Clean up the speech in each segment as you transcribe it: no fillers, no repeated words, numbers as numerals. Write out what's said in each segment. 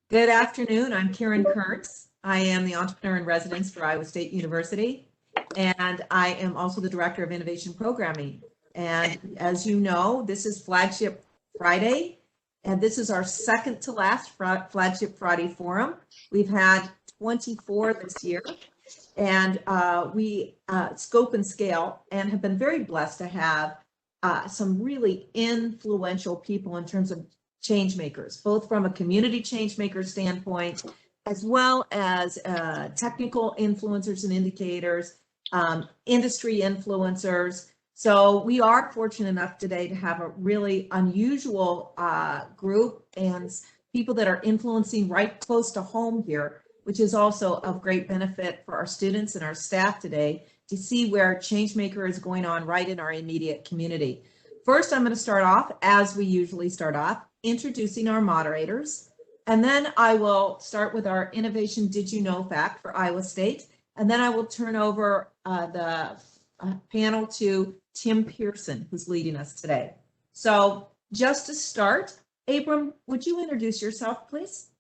Good afternoon. I'm Karen Kurtz. I am the entrepreneur in residence for Iowa State University, and I am also the director of innovation programming. And as you know, this is Flagship Friday, and this is our second to last Flagship Friday forum. We've had 24 this year, and we scope and scale and have been very blessed to have some really influential people in terms of change makers, both from a community change maker standpoint, as well as technical influencers and indicators, industry influencers. So we are fortunate enough today to have a really unusual group and people that are influencing right close to home here, which is also of great benefit for our students and our staff today to see where change maker is going on right in our immediate community. First, I'm going to start off, as we usually start off, introducing our moderators, and then I will start with our Innovation Did You Know fact for Iowa State, and then I will turn over the panel to Tim Pearson, who's leading us today. So just to start, Abram, would you introduce yourself, please?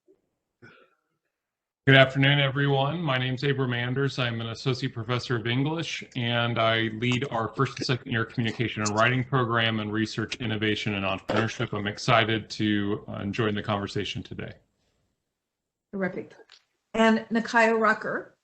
Good afternoon, everyone. My name is Abram Anders. I'm an associate professor of English, and I lead our first and second year communication and writing program and research, innovation, and entrepreneurship. I'm excited to join the conversation today. Terrific. And Nakaya Rucker.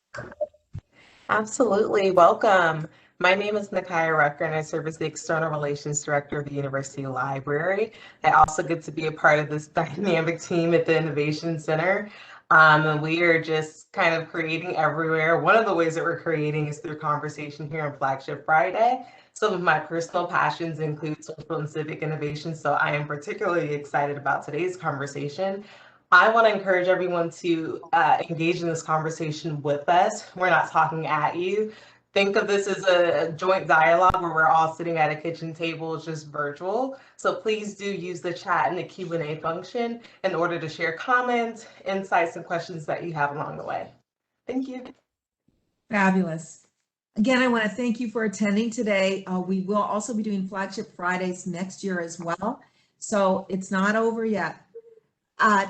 Absolutely. Welcome. My name is Nakaya Rucker, and I serve as the External Relations Director of the University Library. I also get to be a part of this dynamic team at the Innovation Center. And we are just kind of creating everywhere. One of the ways that we're creating is through conversation here on Flagship Friday. Some of my personal passions include social and civic innovation, so I am particularly excited about today's conversation. I want to encourage everyone to engage in this conversation with us. We're not talking at you. Think of this as a joint dialogue where we're all sitting at a kitchen table, just virtual. So please do use the chat and the Q&A function in order to share comments, insights, and questions that you have along the way. Thank you. Fabulous. Again, I want to thank you for attending today. We will also be doing Flagship Fridays next year as well. So it's not over yet.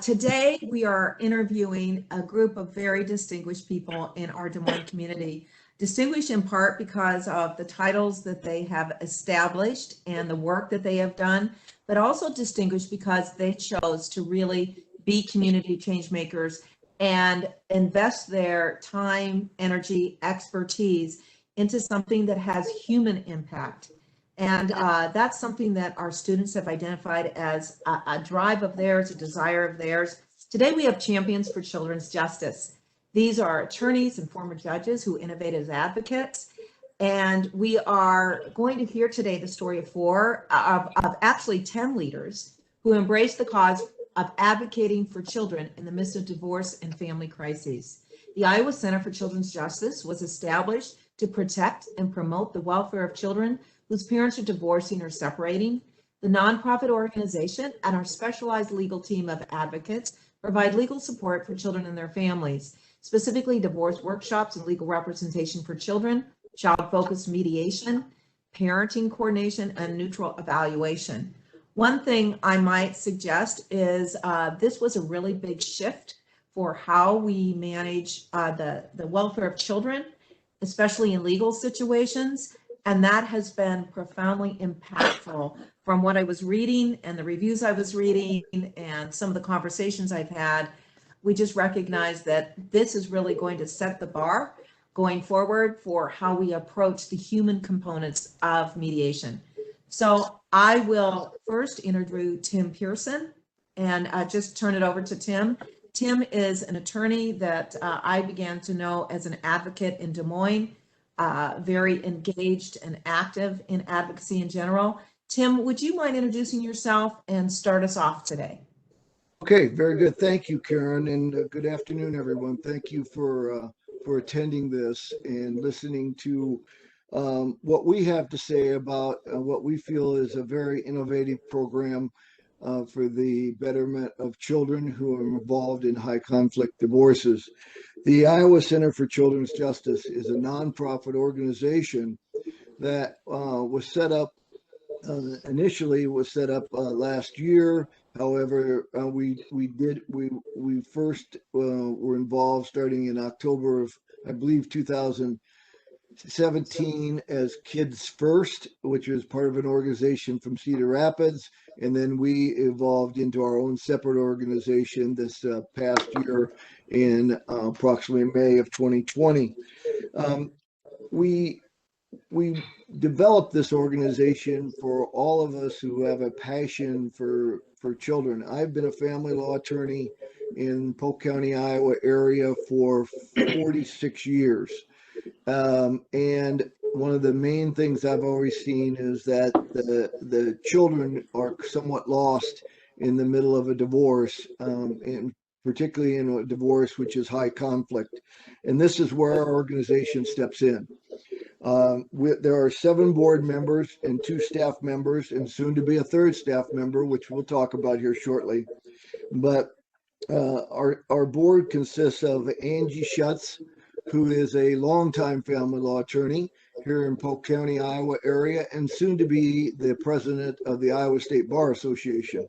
Today, we are interviewing a group of very distinguished people in our Des Moines community. Distinguished in part because of the titles that they have established and the work that they have done, but also distinguished because they chose to really be community change makers and invest their time, energy, expertise into something that has human impact. And that's something that our students have identified as a drive of theirs, a desire of theirs. Today we have champions for children's justice. These are attorneys and former judges who innovate as advocates. And we are going to hear today the story of actually 10 leaders who embrace the cause of advocating for children in the midst of divorce and family crises. The Iowa Center for Children's Justice was established to protect and promote the welfare of children whose parents are divorcing or separating. The nonprofit organization and our specialized legal team of advocates provide legal support for children and their families, specifically divorce workshops and legal representation for children, child-focused mediation, parenting coordination, and neutral evaluation. One thing I might suggest is this was a really big shift for how we manage the welfare of children, especially in legal situations. And that has been profoundly impactful from what I was reading and the reviews I was reading and some of the conversations I've had. We just recognize that this is really going to set the bar going forward for how we approach the human components of mediation. So I will first interview Tim Pearson and just turn it over to Tim. Tim is an attorney that I began to know as an advocate in Des Moines. Very engaged and active in advocacy in general. Tim, would you mind introducing yourself and start us off today? Okay, very good. Thank you, Karen, and good afternoon, everyone. Thank you for attending this and listening to what we have to say about what we feel is a very innovative program for the betterment of children who are involved in high conflict divorces. The Iowa Center for Children's Justice is a nonprofit organization that was set up initially last year However, we first were involved starting in October of, I believe, 2017 as Kids First, which was part of an organization from Cedar Rapids, and then we evolved into our own separate organization this past year in approximately May of 2020. We we developed this organization for all of us who have a passion for children. I've been a family law attorney in Polk County, Iowa area for 46 years. And one of the main things I've always seen is that the children are somewhat lost in the middle of a divorce, and particularly in a divorce which is high conflict. And this is where our organization steps in. There are 7 board members and 2 staff members, and soon to be a 3rd staff member, which we'll talk about here shortly. But our board consists of Angie Schutz, who is a longtime family law attorney here in Polk County, Iowa area, and soon to be the president of the Iowa State Bar Association.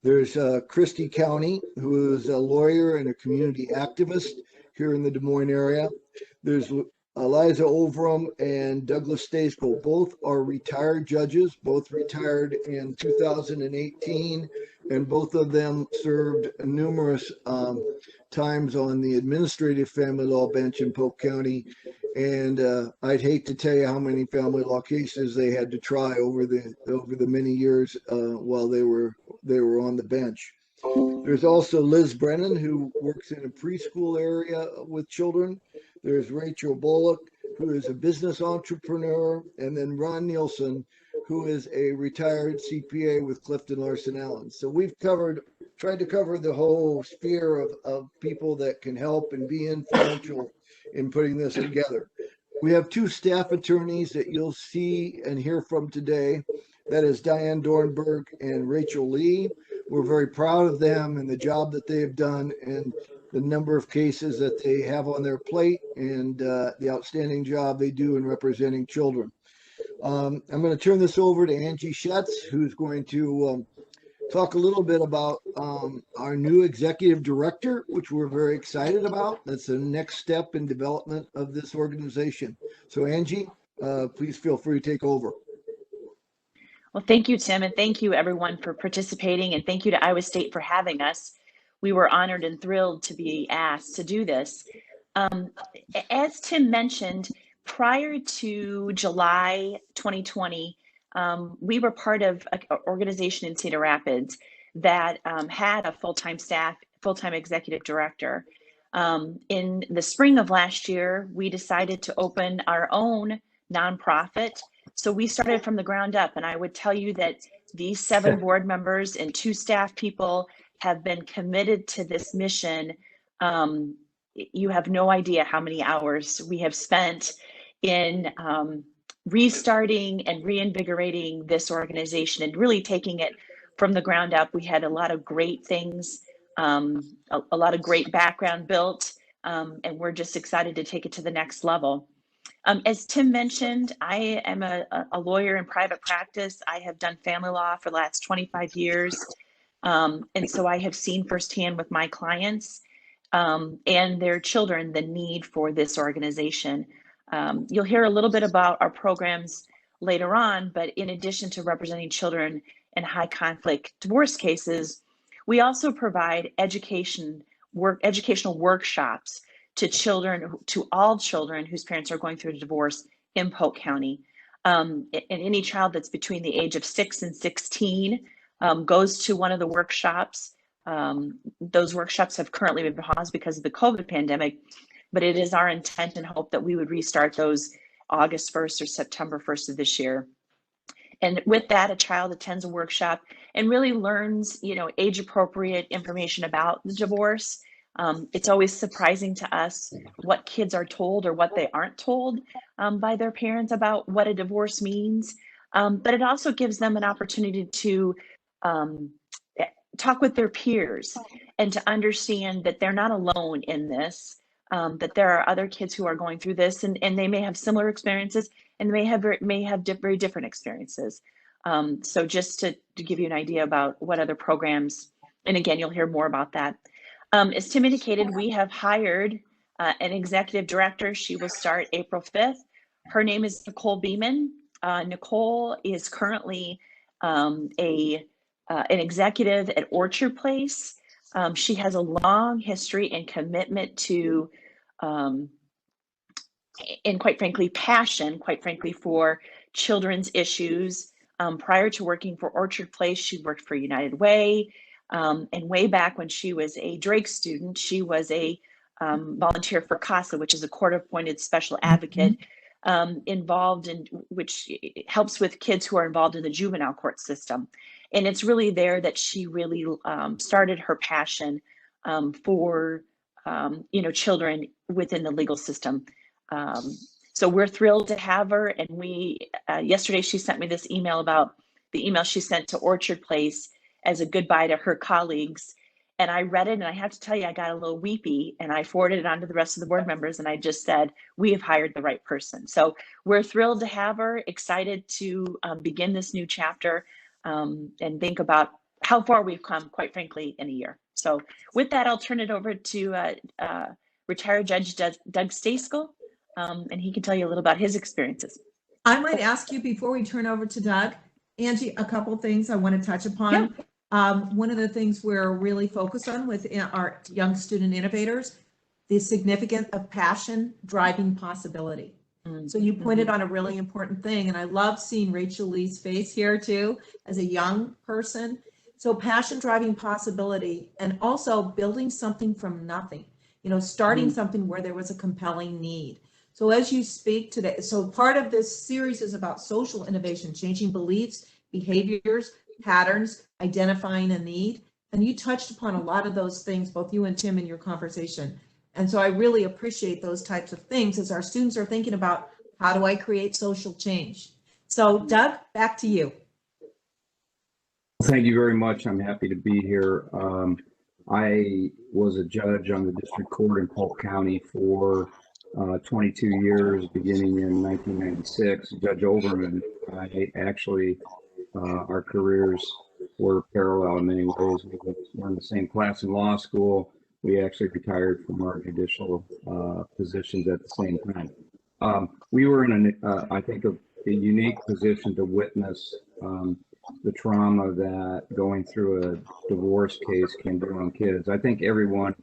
There's Christy County, who is a lawyer and a community activist here in the Des Moines area. There's Eliza Overham and Douglas Staysco. Both are retired judges, both retired in 2018, and both of them served numerous times on the administrative family law bench in Polk County. And I'd hate to tell you how many family law cases they had to try over the many years while they were on the bench. There's also Liz Brennan, who works in a preschool area with children. There's Rachel Bullock, who is a business entrepreneur, and then Ron Nielsen, who is a retired CPA with Clifton Larson Allen. So we've tried to cover the whole sphere of people that can help and be influential in putting this together. We have 2 staff attorneys that you'll see and hear from today. That is Diane Dornberg and Rachel Lee. We're very proud of them and the job that they have done and the number of cases that they have on their plate and the outstanding job they do in representing children. I'm going to turn this over to Angie Schutz, who's going to talk a little bit about our new executive director, which we're very excited about. That's the next step in development of this organization. So Angie, please feel free to take over. Well, thank you, Tim, and thank you everyone for participating, and thank you to Iowa State for having us. We were honored and thrilled to be asked to do this. As Tim mentioned, prior to July 2020, we were part of an organization in Cedar Rapids that had a full-time staff, full-time executive director. In the spring of last year, we decided to open our own nonprofit. So we started from the ground up, and I would tell you that these 7 board members and 2 staff people have been committed to this mission. You have no idea how many hours we have spent in restarting and reinvigorating this organization and really taking it from the ground up. We had a lot of great things, a lot of great background built, and we're just excited to take it to the next level. As Tim mentioned, I am a lawyer in private practice. I have done family law for the last 25 years. And so I have seen firsthand with my clients and their children the need for this organization. You'll hear a little bit about our programs later on, but in addition to representing children in high conflict divorce cases, we also provide educational workshops to children, to all children whose parents are going through a divorce in Polk County. And any child that's between the age of 6 and 16 goes to one of the workshops. Those workshops have currently been paused because of the COVID pandemic, but it is our intent and hope that we would restart those August 1st or September 1st of this year. And with that, a child attends a workshop and really learns, age appropriate information about the divorce. It's always surprising to us what kids are told or what they aren't told by their parents about what a divorce means. But it also gives them an opportunity to talk with their peers and to understand that they're not alone in this, that there are other kids who are going through this and they may have similar experiences and may have very different experiences. So just to give you an idea about what other programs, and again, you'll hear more about that. As Tim indicated, we have hired an executive director. She will start April 5th. Her name is Nicole Beeman. Nicole is currently an executive at Orchard Place. She has a long history and commitment to, and quite frankly, passion, quite frankly, for children's issues. Prior to working for Orchard Place, she worked for United Way. And way back when she was a Drake student, she was a volunteer for CASA, which is a court-appointed special advocate involved in, which helps with kids who are involved in the juvenile court system. And it's really there that she really started her passion for children within the legal system. So we're thrilled to have her. And we yesterday she sent me this email about the email she sent to Orchard Place as a goodbye to her colleagues. And I read it, and I have to tell you, I got a little weepy, and I forwarded it on to the rest of the board members, and I just said, we have hired the right person. So we're thrilled to have her, excited to begin this new chapter, and think about how far we've come, quite frankly, in a year. So with that, I'll turn it over to retired Judge Doug Staskell, and he can tell you a little about his experiences. I might ask you before we turn over to Doug, Angie, a couple things I want to touch upon. Yeah. One of the things we're really focused on with our young student innovators, the significance of passion driving possibility. So you pointed on a really important thing, and I love seeing Rachel Lee's face here too, as a young person. So passion driving possibility, and also building something from nothing, starting something where there was a compelling need. So as you speak today, so part of this series is about social innovation, changing beliefs, behaviors, patterns, identifying a need. And you touched upon a lot of those things, both you and Tim, in your conversation. And so I really appreciate those types of things as our students are thinking about, how do I create social change? So Doug, back to you. Thank you very much. I'm happy to be here. I was a judge on the district court in Polk County for 22 years, beginning in 1996. Judge Overman, I actually, our careers were parallel in many ways. We were in the same class in law school. We actually retired from our judicial positions at the same time. We were in, I think, a unique position to witness the trauma that going through a divorce case can do on kids. I think everyone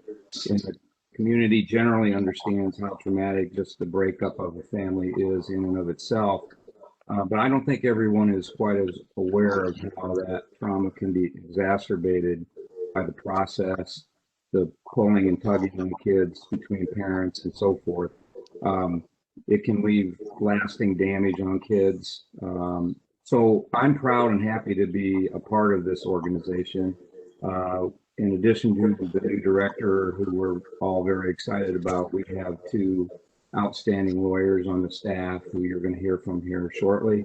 in the community generally understands how traumatic just the breakup of a family is in and of itself. But I don't think everyone is quite as aware of how that trauma can be exacerbated by the process, the pulling and tugging on kids between parents and so forth. It can leave lasting damage on kids. So I'm proud and happy to be a part of this organization. In addition to the new director, who we're all very excited about, we have two outstanding lawyers on the staff who you're going to hear from here shortly.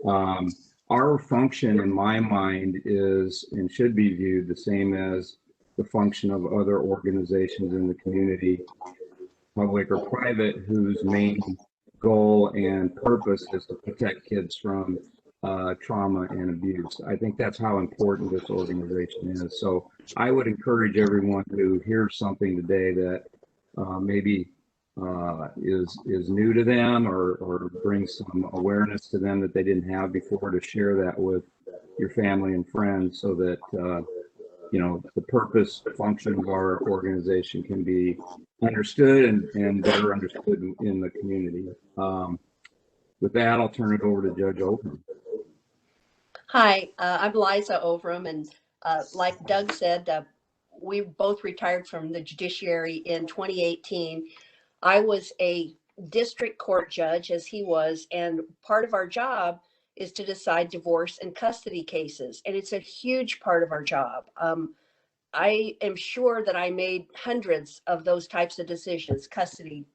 Our function, in my mind, is and should be viewed the same as the function of other organizations in the community, public or private, whose main goal and purpose is to protect kids from trauma and abuse. I think that's how important this organization is. So I would encourage everyone who hears something today that maybe is new to them or brings some awareness to them that they didn't have before, to share that with your family and friends, so that the purpose, function of our organization can be understood and better understood in the community. With that, I'll turn it over to Judge Overman. Hi, I'm Liza Overham, and like Doug said, we both retired from the judiciary in 2018. I was a district court judge, as he was, and part of our job is to decide divorce and custody cases, and it's a huge part of our job. I am sure that I made hundreds of those types of decisions, custody,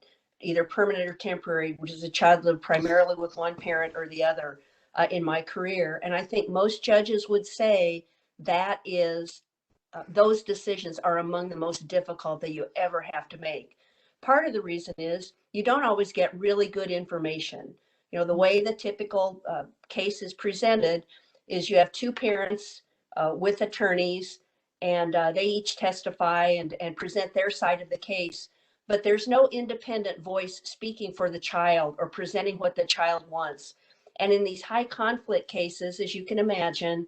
either permanent or temporary, which is a child lived primarily with one parent or the other, in my career. And I think most judges would say that is, those decisions are among the most difficult that you ever have to make. Part of the reason is you don't always get really good information. The way the typical case is presented, is you have two parents with attorneys, and they each testify and present their side of the case. But there's no independent voice speaking for the child or presenting what the child wants. And in these high conflict cases, as you can imagine,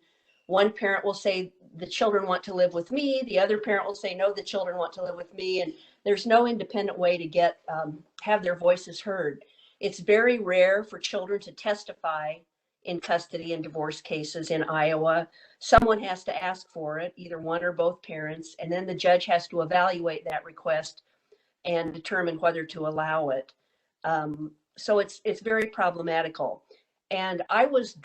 one parent will say, the children want to live with me. The other parent will say, no, the children want to live with me. And there's no independent way to get have their voices heard. It's very rare for children to testify in custody and divorce cases in Iowa. Someone has to ask for it, either one or both parents, and then the judge has to evaluate that request and determine whether to allow it. So it's very problematical. And I was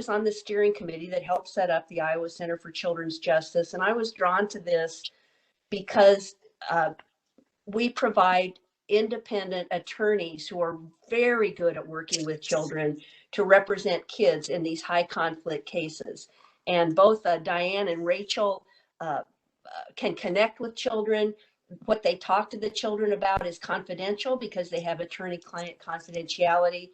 on the steering committee that helped set up the Iowa Center for Children's Justice. And I was drawn to this because we provide independent attorneys who are very good at working with children to represent kids in these high conflict cases. And both Diane and Rachel can connect with children. What they talk to the children about is confidential because they have attorney-client confidentiality.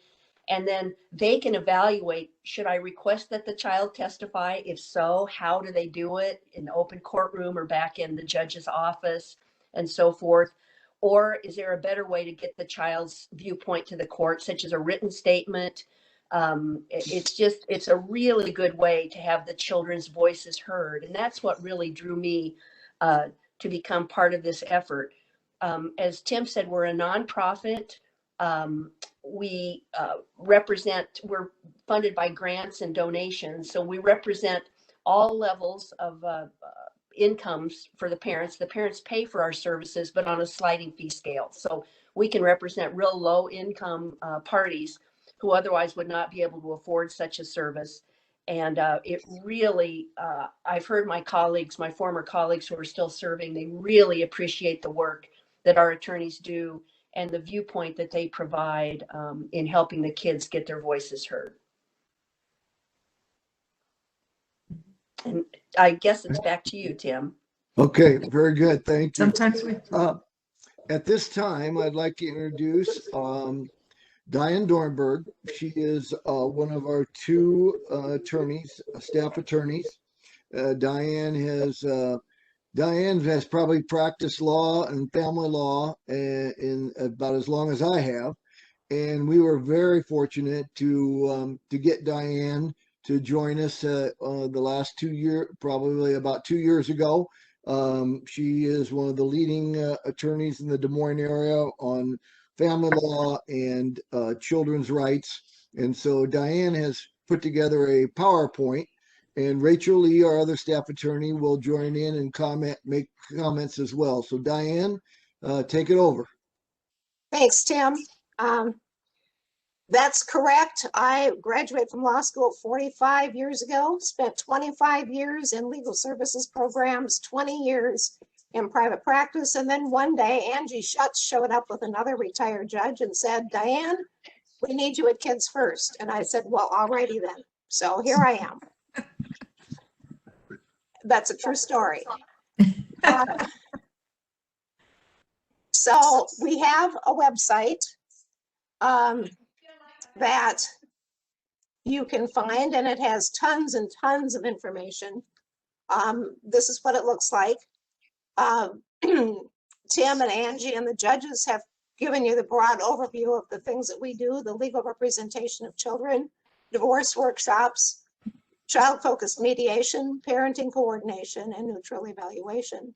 And then they can evaluate, should I request that the child testify? If so, how do they do it? In the open courtroom or back in the judge's office and so forth? Or is there a better way to get the child's viewpoint to the court, such as a written statement? It's a really good way to have the children's voices heard. And that's what really drew me to become part of this effort. As Tim said, we're a nonprofit. We're funded by grants and donations. So we represent all levels of incomes for the parents. The parents pay for our services, but on a sliding fee scale. So we can represent real low income parties who otherwise would not be able to afford such a service. And it really, I've heard my former colleagues who are still serving, they really appreciate the work that our attorneys do and the viewpoint that they provide in helping the kids get their voices heard. And I guess it's back to you, Tim. Okay, very good. Thank you. Sometimes we. At this time, I'd like to introduce Diane Dornberg. She is one of our two attorneys, staff attorneys. Diane has probably practiced law and family law in about as long as I have. And we were very fortunate to get Diane to join us the last 2 years, probably about 2 years ago. She is one of the leading attorneys in the Des Moines area on family law and children's rights. And so Diane has put together a PowerPoint, and Rachel Lee, our other staff attorney, will join in and make comments as well. So Diane, take it over. Thanks, Tim. That's correct. I graduated from law school 45 years ago, spent 25 years in legal services programs, 20 years in private practice. And then one day, Angie Schutz showed up with another retired judge and said, Diane, we need you at Kids First. And I said, well, alrighty then. So here I am. That's a true story. So we have a website that you can find, and it has tons and tons of information. This is what it looks like. Tim and Angie and the judges have given you the broad overview of the things that we do: the legal representation of children, divorce workshops, child-focused mediation, parenting coordination, and neutral evaluation.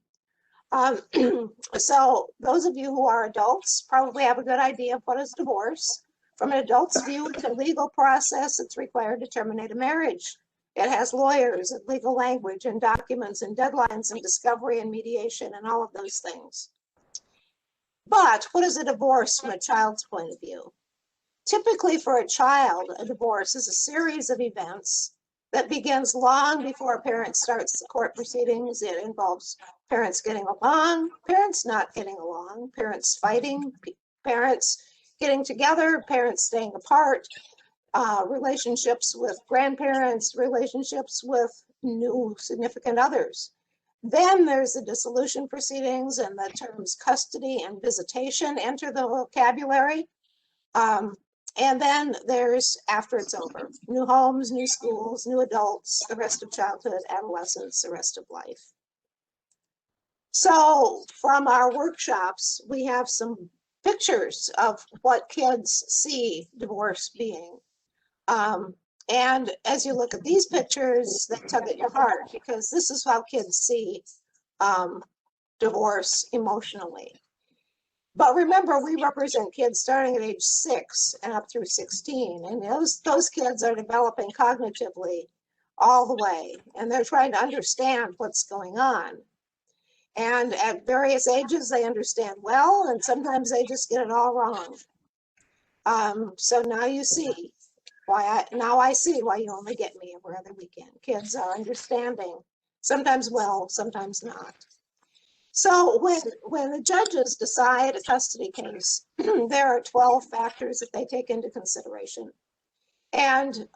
So those of you who are adults probably have a good idea of what is divorce. From an adult's view, it's a legal process that's required to terminate a marriage. It has lawyers and legal language and documents and deadlines and discovery and mediation and all of those things. But what is a divorce from a child's point of view? Typically for a child, a divorce is a series of events that begins long before a parent starts the court proceedings. It involves parents getting along, parents not getting along, parents fighting, parents getting together, parents staying apart, relationships with grandparents, relationships with new significant others. Then there's the dissolution proceedings, and the terms custody and visitation enter the vocabulary. And then there's after it's over, new homes, new schools, new adults, the rest of childhood, adolescence, the rest of life. So from our workshops, we have some pictures of what kids see divorce being. And as you look at these pictures, they tug at your heart because this is how kids see divorce emotionally. But remember, we represent kids starting at age 6 and up through 16. And those kids are developing cognitively all the way. And they're trying to understand what's going on. And at various ages, they understand well, and sometimes they just get it all wrong. So now you see why I see why you only get me every other weekend. Kids are understanding, sometimes well, sometimes not. So when the judges decide a custody case, there are 12 factors that they take into consideration. And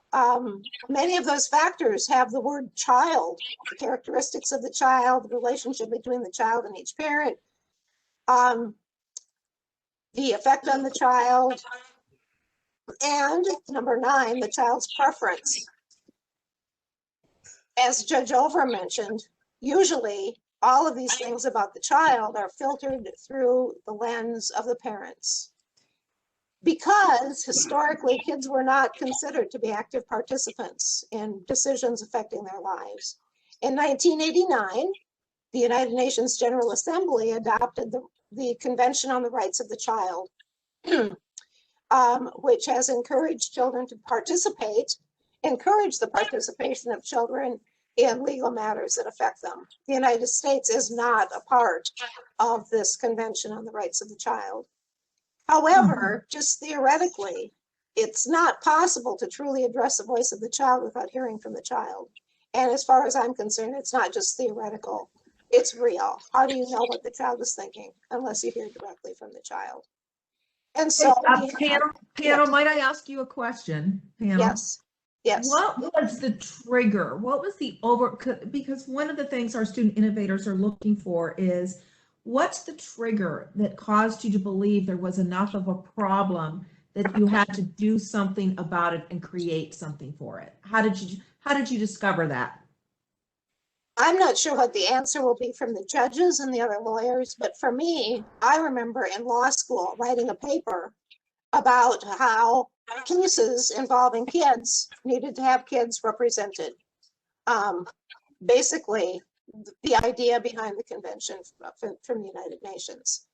many of those factors have the word child, the characteristics of the child, the relationship between the child and each parent, the effect on the child, and number 9, the child's preference. As Judge Over mentioned, usually all of these things about the child are filtered through the lens of the parents. Because historically, kids were not considered to be active participants in decisions affecting their lives. In 1989, the United Nations General Assembly adopted the Convention on the Rights of the Child, which has encouraged children to participate, encourage the participation of children in legal matters that affect them. The United States is not a part of this Convention on the Rights of the Child. However, just theoretically, it's not possible to truly address the voice of the child without hearing from the child. And as far as I'm concerned, it's not just theoretical, it's real. How do you know what the child is thinking unless you hear directly from the child? And so panel, might I ask you a question? Panel? Yes. Yes. What was the trigger? What was the because one of the things our student innovators are looking for is what's the trigger that caused you to believe there was enough of a problem that you had to do something about it and create something for it? How did you discover that? I'm not sure what the answer will be from the judges and the other lawyers, but for me, I remember in law school writing a paper about how cases involving kids needed to have kids represented. Basically, the idea behind the convention from the United Nations.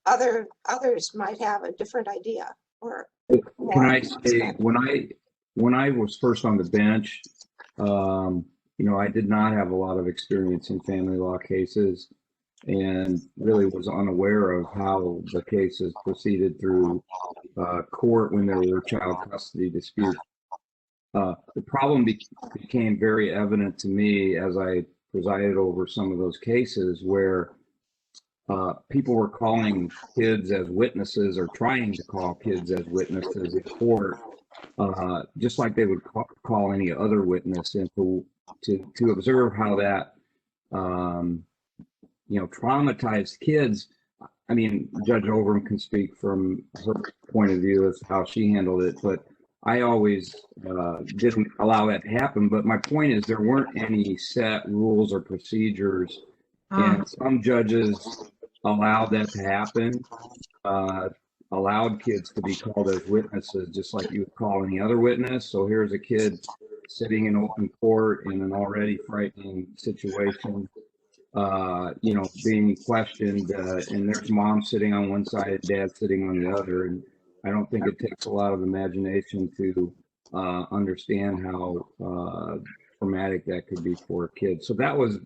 Others might have a different idea. Or can I say, when I was first on the bench, I did not have a lot of experience in family law cases, and really was unaware of how the cases proceeded through court when there were child custody disputes. The problem became very evident to me as I presided over some of those cases where people were calling kids as witnesses or trying to call kids as witnesses in court, just like they would call any other witness, and to observe how that traumatized kids. I mean, Judge Overham can speak from her point of view as how she handled it, but I always didn't allow that to happen. But my point is there weren't any set rules or procedures, and some judges allowed that to happen, allowed kids to be called as witnesses, just like you would call any other witness. So here's a kid sitting in open court in an already frightening situation, being questioned, and there's mom sitting on one side and dad sitting on the other. And I don't think it takes a lot of imagination to understand how traumatic that could be for a kid. So that was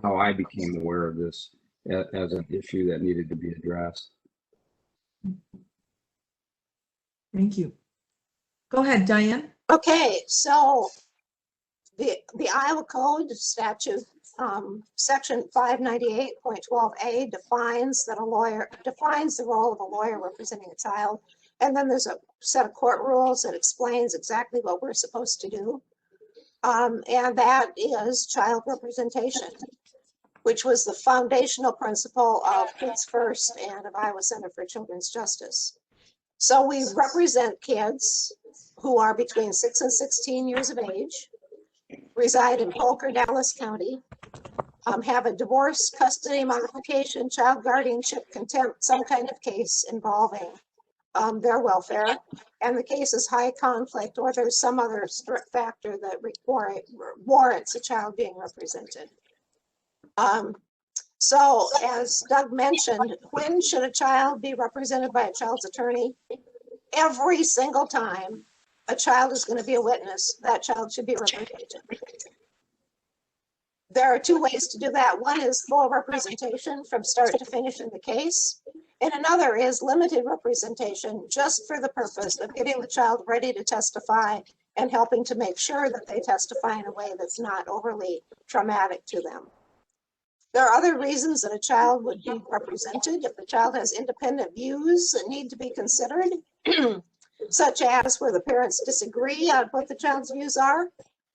how I became aware of this as an issue that needed to be addressed. Thank you. Go ahead, Diane. Okay, so the Iowa Code statute, section 598.12a defines the role of a lawyer representing a child, and then there's a set of court rules that explains exactly what we're supposed to do, and that is child representation, which was the foundational principle of Kids First and of Iowa Center for Children's Justice. So we represent kids who are between 6 and 16 years of age, reside in Polk or Dallas County, have a divorce, custody, modification, child guardianship, contempt, some kind of case involving their welfare, and the case is high conflict, or there's some other factor that warrants a child being represented. So as Doug mentioned, when should a child be represented by a child's attorney? Every single time a child is going to be a witness, that child should be represented. There are two ways to do that. One is full representation from start to finish in the case, and another is limited representation just for the purpose of getting the child ready to testify and helping to make sure that they testify in a way that's not overly traumatic to them. There are other reasons that a child would be represented. If the child has independent views that need to be considered, such as where the parents disagree on what the child's views are,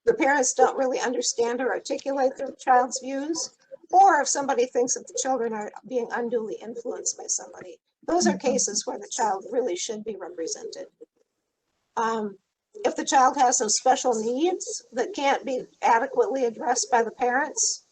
the parents don't really understand or articulate their child's views, or if somebody thinks that the children are being unduly influenced by somebody. Those are cases where the child really should be represented. If the child has some special needs that can't be adequately addressed by the parents,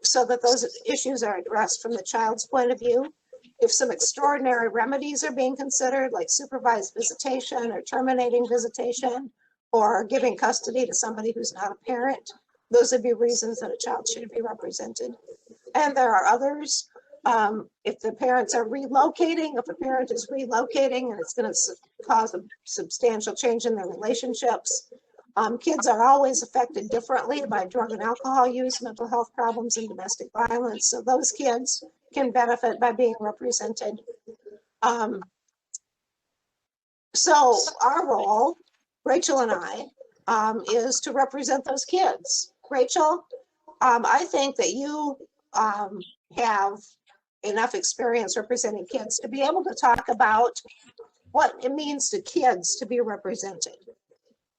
so that those issues are addressed from the child's point of view. If some extraordinary remedies are being considered, like supervised visitation or terminating visitation, or giving custody to somebody who's not a parent, those would be reasons that a child should be represented. And there are others. If the parents are relocating, if a parent is relocating and it's going to cause a substantial change in their relationships, kids are always affected differently by drug and alcohol use, mental health problems, and domestic violence. So those kids can benefit by being represented. So our role, Rachel and I, is to represent those kids. Rachel, I think that you have enough experience representing kids to be able to talk about what it means to kids to be represented.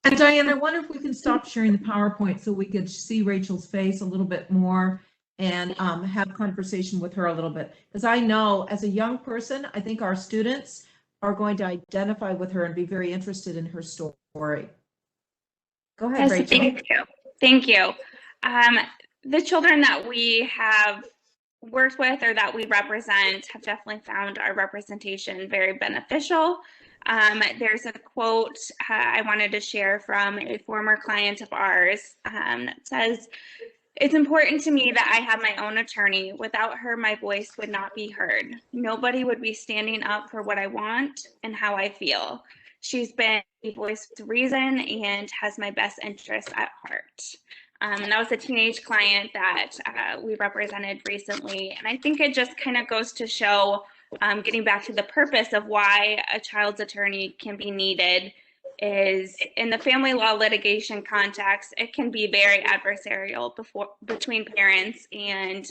And Diane, I wonder if we can stop sharing the PowerPoint so we could see Rachel's face a little bit more and have conversation with her a little bit. Because I know as a young person, I think our students are going to identify with her and be very interested in her story. Go ahead, Yes, Rachel. thank you. Thank you. The children that we have worked with or that we represent have definitely found our representation very beneficial. There's a quote I wanted to share from a former client of ours that says, "It's important to me that I have my own attorney. Without her, my voice would not be heard. Nobody would be standing up for what I want and how I feel. She's been a voice of reason and has my best interests at heart." And that was a teenage client that we represented recently. And I think it just kind of goes to show, getting back to the purpose of why a child's attorney can be needed, is in the family law litigation context, it can be very adversarial between parents, and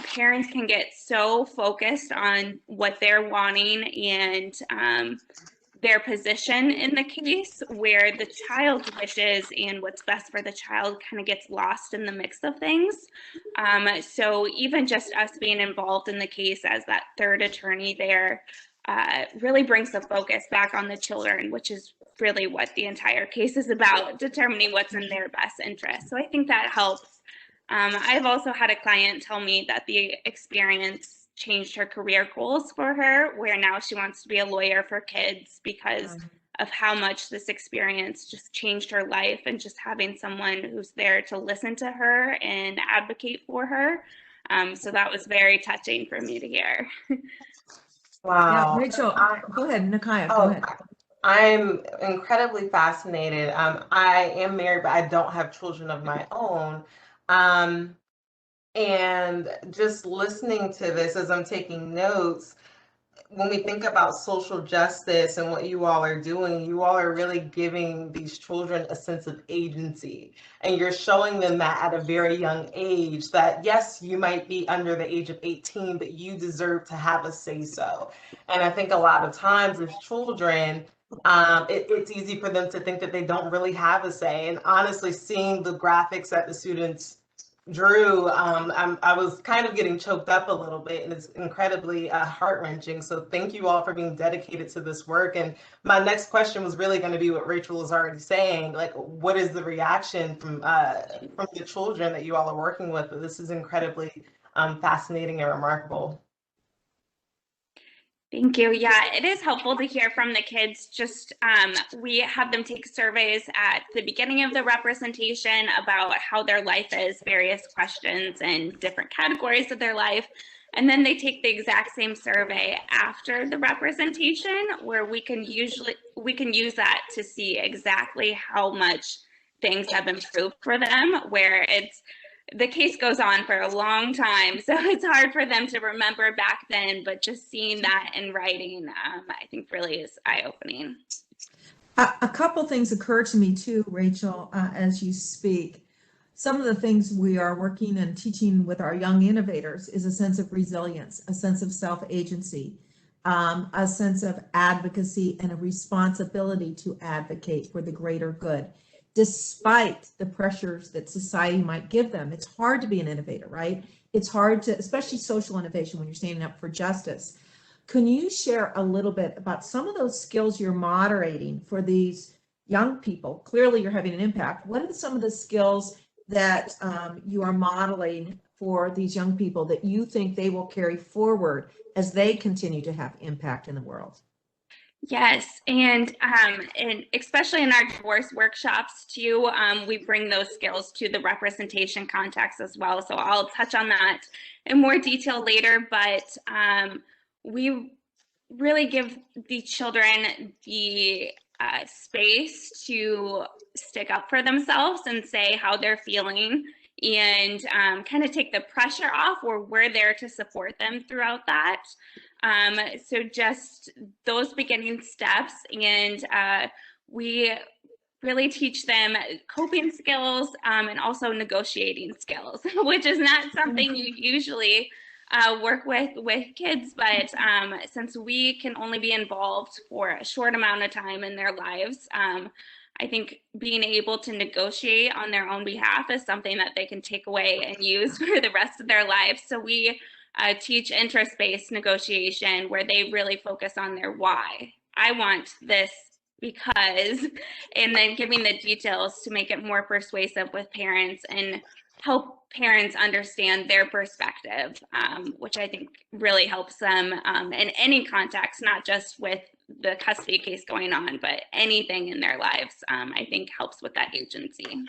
parents can get so focused on what they're wanting and their position in the case, where the child's wishes and what's best for the child kind of gets lost in the mix of things. So even just us being involved in the case as that third attorney there really brings the focus back on the children, which is really what the entire case is about, determining what's in their best interest. So I think that helps. I've also had a client tell me that the experience changed her career goals for her, where now she wants to be a lawyer for kids because of how much this experience just changed her life, and just having someone who's there to listen to her and advocate for her. So that was very touching for me to hear. Wow. Yeah, Rachel, go ahead, Nakaya, go ahead. I'm incredibly fascinated. I am married, but I don't have children of my own. And just listening to this as I'm taking notes, when we think about social justice and what you all are doing, you all are really giving these children a sense of agency. And you're showing them that at a very young age, that yes, you might be under the age of 18, but you deserve to have a say so. And I think a lot of times as children, it's easy for them to think that they don't really have a say. And honestly, seeing the graphics that the students Drew, I was kind of getting choked up a little bit, and it's incredibly heart-wrenching. So thank you all for being dedicated to this work. And my next question was really going to be what Rachel was already saying, like, what is the reaction from the children that you all are working with? But this is incredibly fascinating and remarkable. Thank you. Yeah, it is helpful to hear from the kids. Just we have them take surveys at the beginning of the representation about how their life is, various questions and different categories of their life. And then they take the exact same survey after the representation, where we can use that to see exactly how much things have improved for them, where the case goes on for a long time, so it's hard for them to remember back then, but just seeing that in writing, I think really is eye-opening. A couple things occur to me too, Rachel, as you speak. Some of the things we are working and teaching with our young innovators is a sense of resilience, a sense of self-agency, a sense of advocacy, and a responsibility to advocate for the greater good. Despite the pressures that society might give them, it's hard to be an innovator, right? It's hard to, especially social innovation, when you're standing up for justice. Can you share a little bit about some of those skills you're moderating for these young people? Clearly, you're having an impact. What are some of the skills that you are modeling for these young people that you think they will carry forward as they continue to have impact in the world? Yes, and especially in our divorce workshops too, we bring those skills to the representation context as well. So I'll touch on that in more detail later, but we really give the children the space to stick up for themselves and say how they're feeling, and kind of take the pressure off, where we're there to support them throughout that. So just those beginning steps, and we really teach them coping skills and also negotiating skills, which is not something you usually work with kids, but since we can only be involved for a short amount of time in their lives, I think being able to negotiate on their own behalf is something that they can take away and use for the rest of their lives. So we teach interest-based negotiation, where they really focus on their why. I want this because, and then giving the details to make it more persuasive with parents and help parents understand their perspective, which I think really helps them in any context, not just with the custody case going on, but anything in their lives, I think helps with that agency.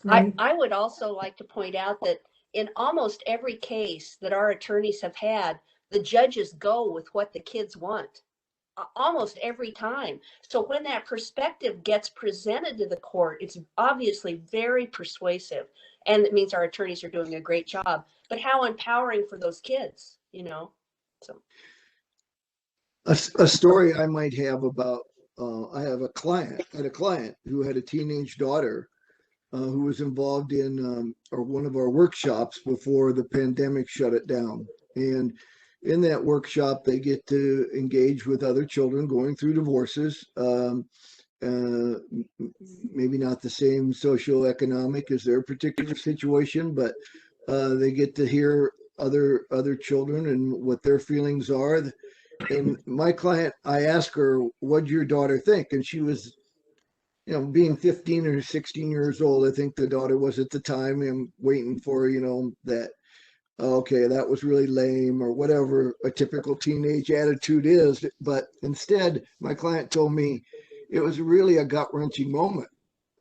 I would also like to point out that in almost every case that our attorneys have had, the judges go with what the kids want, almost every time. So when that perspective gets presented to the court, it's obviously very persuasive, and it means our attorneys are doing a great job. But how empowering for those kids, you know? So a story I might have about, I had a client who had a teenage daughter who was involved in one of our workshops before the pandemic shut it down. And in that workshop, they get to engage with other children going through divorces, maybe not the same socioeconomic as their particular situation, but they get to hear other children and what their feelings are. And my client, I asked her, what'd your daughter think? And she was, you know, being 15 or 16 years old, I think the daughter was at the time, and waiting for, you know, that, okay, that was really lame, or whatever a typical teenage attitude is. But instead, my client told me it was really a gut-wrenching moment,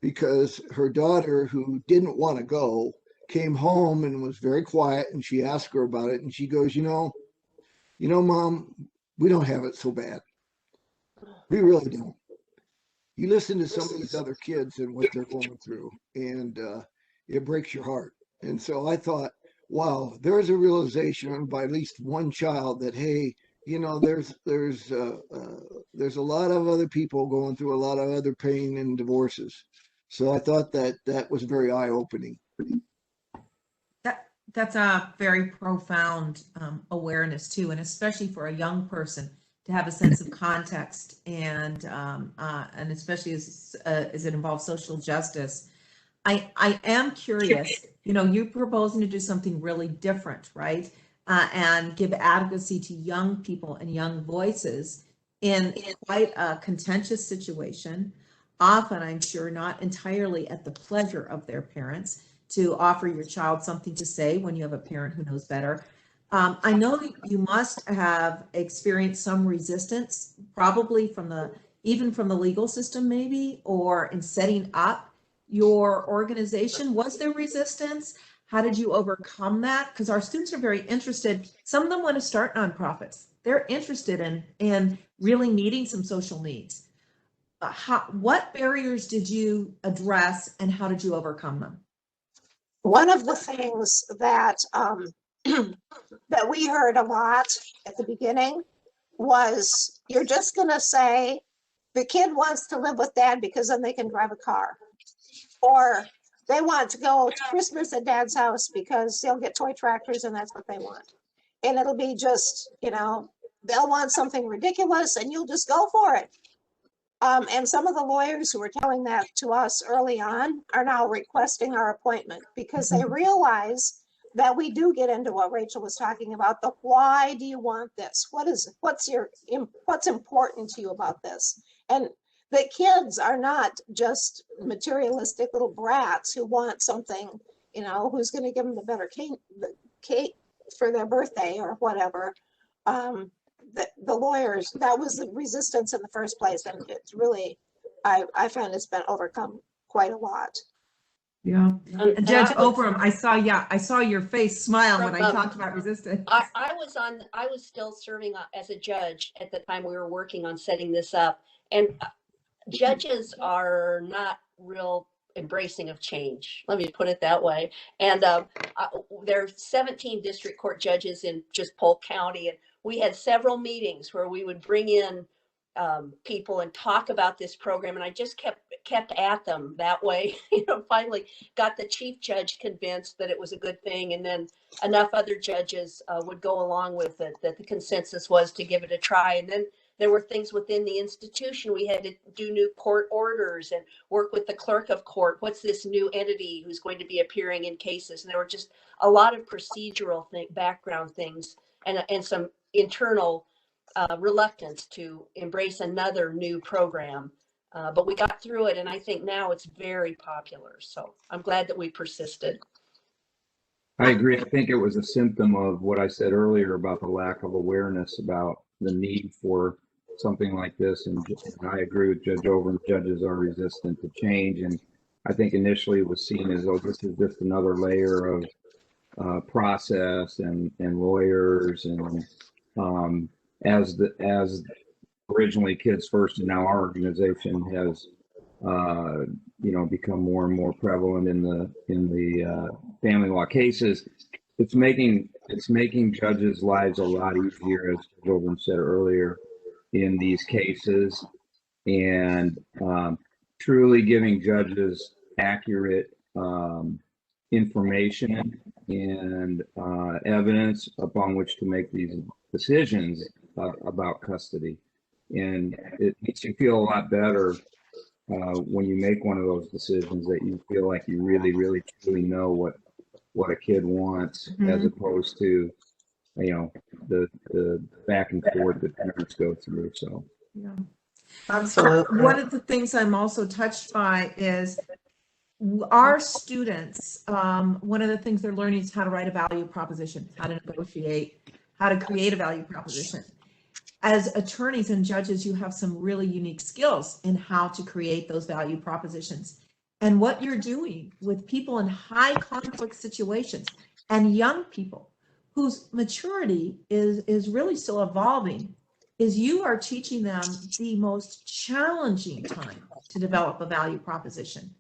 because her daughter, who didn't want to go, came home and was very quiet, and she asked her about it, and she goes, you know, Mom, we don't have it so bad. We really don't. You listen to some of these other kids and what they're going through, and it breaks your heart. And so I thought, wow, there's a realization by at least one child that, hey, you know, there's a lot of other people going through a lot of other pain and divorces. So I thought that was very eye-opening. That's a very profound awareness too, and especially for a young person to have a sense of context, and especially as it involves social justice. I am curious, You know, you're proposing to do something really different, right? And give advocacy to young people and young voices in quite a contentious situation. Often, I'm sure, not entirely at the pleasure of their parents, to offer your child something to say when you have a parent who knows better. I know you must have experienced some resistance, probably even from the legal system, maybe, or in setting up your organization. Was there resistance? How did you overcome that? Because our students are very interested. Some of them want to start nonprofits. They're interested in really meeting some social needs. What barriers did you address and how did you overcome them? One of the things that that we heard a lot at the beginning was, you're just going to say the kid wants to live with dad because then they can drive a car, or they want to go to Christmas at dad's house because they'll get toy tractors and that's what they want. And it'll be just, they'll want something ridiculous and you'll just go for it. And some of the lawyers who were telling that to us early on are now requesting our appointment because they realize that we do get into what Rachel was talking about, the why do you want this? What's important to you about this? And the kids are not just materialistic little brats who want something, who's going to give them the better cake for their birthday or whatever. The lawyers, that was the resistance in the first place. And it's really, I find it's been overcome quite a lot. Yeah. And Judge I was- Oberum, I saw your face smile when I talked about resistance. I was still serving as a judge at the time we were working on setting this up. And judges are not real embracing of change. Let me put it that way. And there are 17 district court judges in just Polk County. And we had several meetings where we would bring in people and talk about this program. And I just kept at them that way. Finally got the chief judge convinced that it was a good thing. And then enough other judges would go along with it, that the consensus was to give it a try. And then there were things within the institution. We had to do new court orders and work with the clerk of court. What's this new entity who's going to be appearing in cases? And there were just a lot of procedural background things and some internal reluctance to embrace another new program. But we got through it, and I think now it's very popular. So I'm glad that we persisted. I agree. I think it was a symptom of what I said earlier about the lack of awareness about the need for something like this. And I agree with Judge Overham. Judges are resistant to change. And I think initially it was seen as, oh, this is just another layer of process and lawyers. And as originally Kids First and now our organization has become more and more prevalent in the family law cases, it's making judges' lives a lot easier, as Judge Overham said earlier, in these cases, and truly giving judges accurate information and evidence upon which to make these decisions about custody. And it makes you feel a lot better when you make one of those decisions, that you feel like you really, really, truly know what a kid wants, as opposed to, the back and forth that parents go through. So, Yeah. Absolutely. One of the things I'm also touched by is our students, one of the things they're learning is how to write a value proposition, how to negotiate, how to create a value proposition. As attorneys and judges, you have some really unique skills in how to create those value propositions. And what you're doing with people in high conflict situations and young people whose maturity is really still evolving, is you are teaching them the most challenging time to develop a value proposition.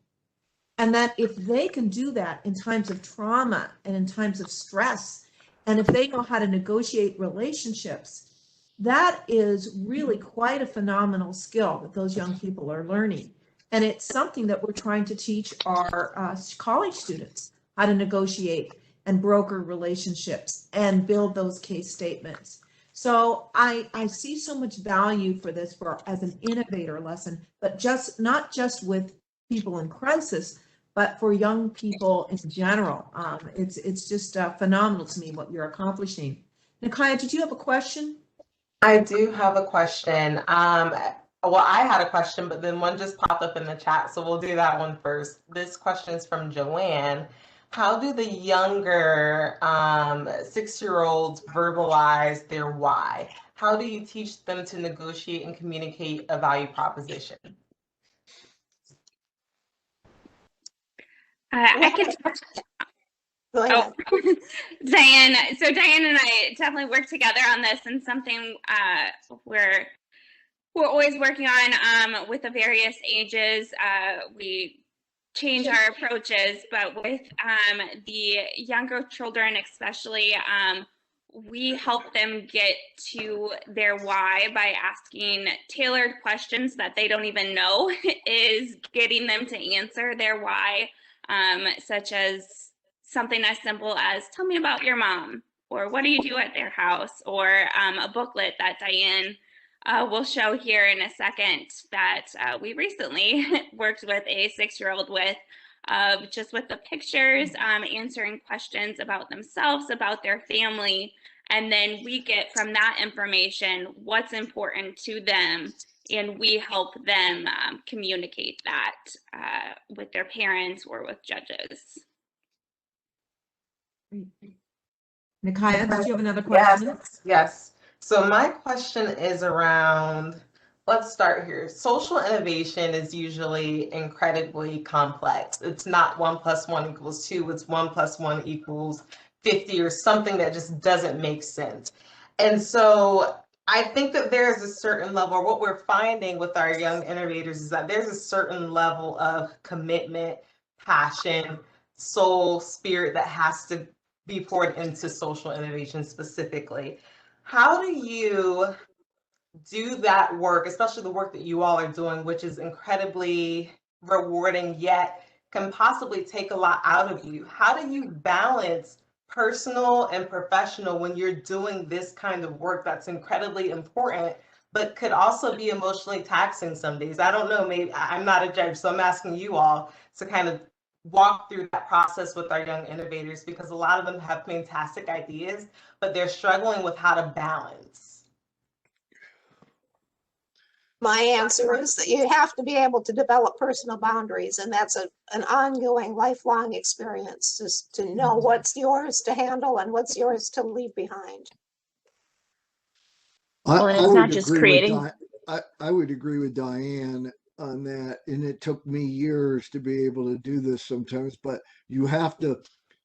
And that if they can do that in times of trauma and in times of stress, and if they know how to negotiate relationships, that is really quite a phenomenal skill that those young people are learning. And it's something that we're trying to teach our college students, how to negotiate and broker relationships and build those case statements. So I see so much value for this as an innovator lesson, but not just with people in crisis, but for young people in general. It's just phenomenal to me what you're accomplishing. Nakaya, did you have a question? I do have a question. Well, I had a question, but then one just popped up in the chat, so we'll do that one first. This question is from Joanne. How do the younger 6-year-olds verbalize their why? How do you teach them to negotiate and communicate a value proposition? I can. Go ahead. Oh, Diane. So Diane and I definitely work together on this, and something we're always working on with the various ages. We change our approaches, but with the younger children especially, we help them get to their why by asking tailored questions that they don't even know is getting them to answer their why, such as something as simple as, tell me about your mom, or what do you do at their house, or a booklet that Diane will show here in a second that we recently worked with a 6-year-old with, just with the pictures, answering questions about themselves, about their family, and then we get from that information what's important to them, and we help them communicate that with their parents or with judges. Nakaya, did you have another question? Yes. So my question is around, let's start here. Social innovation is usually incredibly complex. It's not 1 + 1 = 2, it's 1 + 1 = 50 or something that just doesn't make sense. And so I think that there's a certain level, what we're finding with our young innovators is that there's a certain level of commitment, passion, soul, spirit that has to be poured into social innovation specifically. How do you do that work, especially the work that you all are doing, which is incredibly rewarding, yet can possibly take a lot out of you? How do you balance personal and professional when you're doing this kind of work that's incredibly important, but could also be emotionally taxing some days? I don't know, maybe I'm not a judge, so I'm asking you all to kind of walk through that process with our young innovators, because a lot of them have fantastic ideas, but they're struggling with how to balance. My answer is that you have to be able to develop personal boundaries, and that's an ongoing, lifelong experience, just to know what's yours to handle and what's yours to leave behind. Well, and it's not just creating. I would agree with Diane on that, and it took me years to be able to do this sometimes, but you have to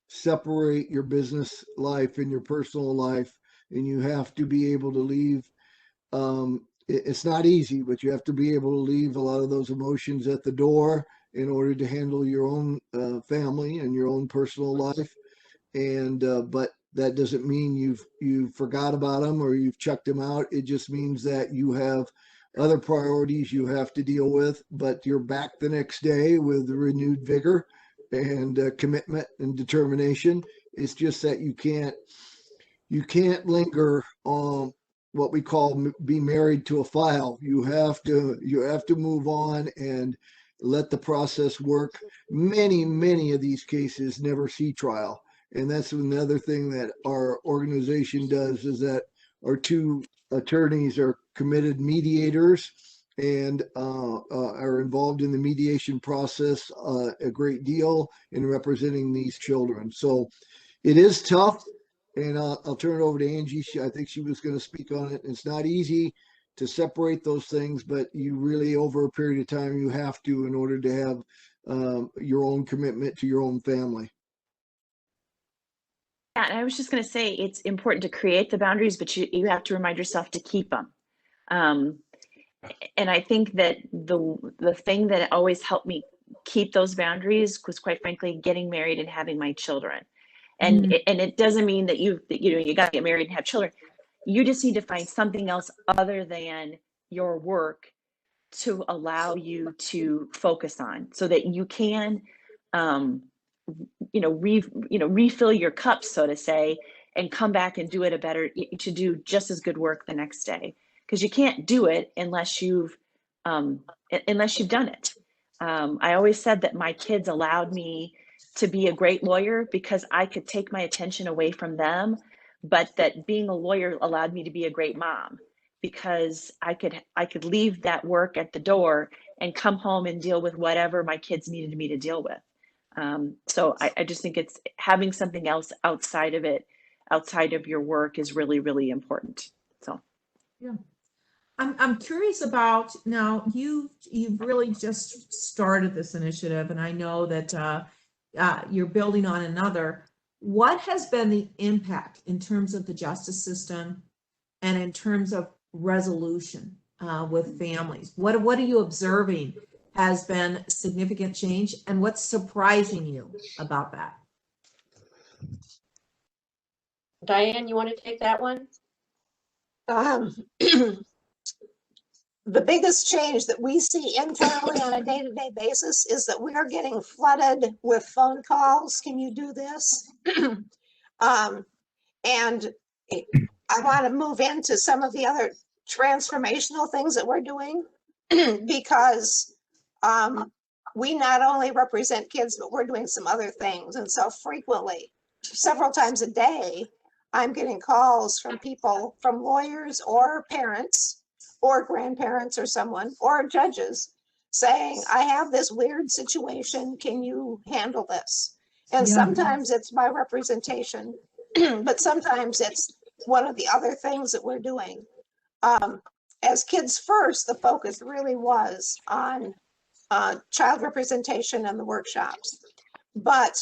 separate your business life and your personal life, and you have to be able to leave. It's not easy, but you have to be able to leave a lot of those emotions at the door in order to handle your own family and your own personal life. And but that doesn't mean you've forgot about them or you've checked them out. It just means that you have other priorities you have to deal with, but you're back the next day with renewed vigor and commitment and determination. It's just that you can't linger on what we call be married to a file. You have to move on and let the process work. Many of these cases never see trial. And that's another thing that our organization does, is that our 2 attorneys are committed mediators and are involved in the mediation process a great deal in representing these children. So it is tough, and I'll turn it over to Angie. I think she was going to speak on it. It's not easy to separate those things, but you really, over a period of time, you have to, in order to have your own commitment to your own family. Yeah, and I was just going to say, it's important to create the boundaries, but you have to remind yourself to keep them. And I think that the thing that always helped me keep those boundaries was, quite frankly, getting married and having my children. And it doesn't mean that you got to get married and have children. You just need to find something else other than your work to allow you to focus on, so that you can refill your cup, so to say, and come back and to do just as good work the next day, because you can't do it unless you've done it. I always said that my kids allowed me to be a great lawyer because I could take my attention away from them, but that being a lawyer allowed me to be a great mom because I could leave that work at the door and come home and deal with whatever my kids needed me to deal with. So I just think it's having something else outside of it, outside of your work, is really, really important. So Yeah. I'm curious about, now you've really just started this initiative, and I know that you're building on another. What has been the impact in terms of the justice system and in terms of resolution with families? What are you observing has been significant change, and what's surprising you about that? Diane, you want to take that one? The biggest change that we see internally on a day-to-day basis is that we are getting flooded with phone calls. Can you do this? And I want to move into some of the other transformational things that we're doing because we not only represent kids, but we're doing some other things. And so frequently, several times a day, I'm getting calls from people, from lawyers or parents or grandparents or someone or judges saying, I have this weird situation. Can you handle this? And Yeah. sometimes it's my representation, but sometimes it's one of the other things that we're doing. As Kids First, the focus really was on child representation and the workshops. But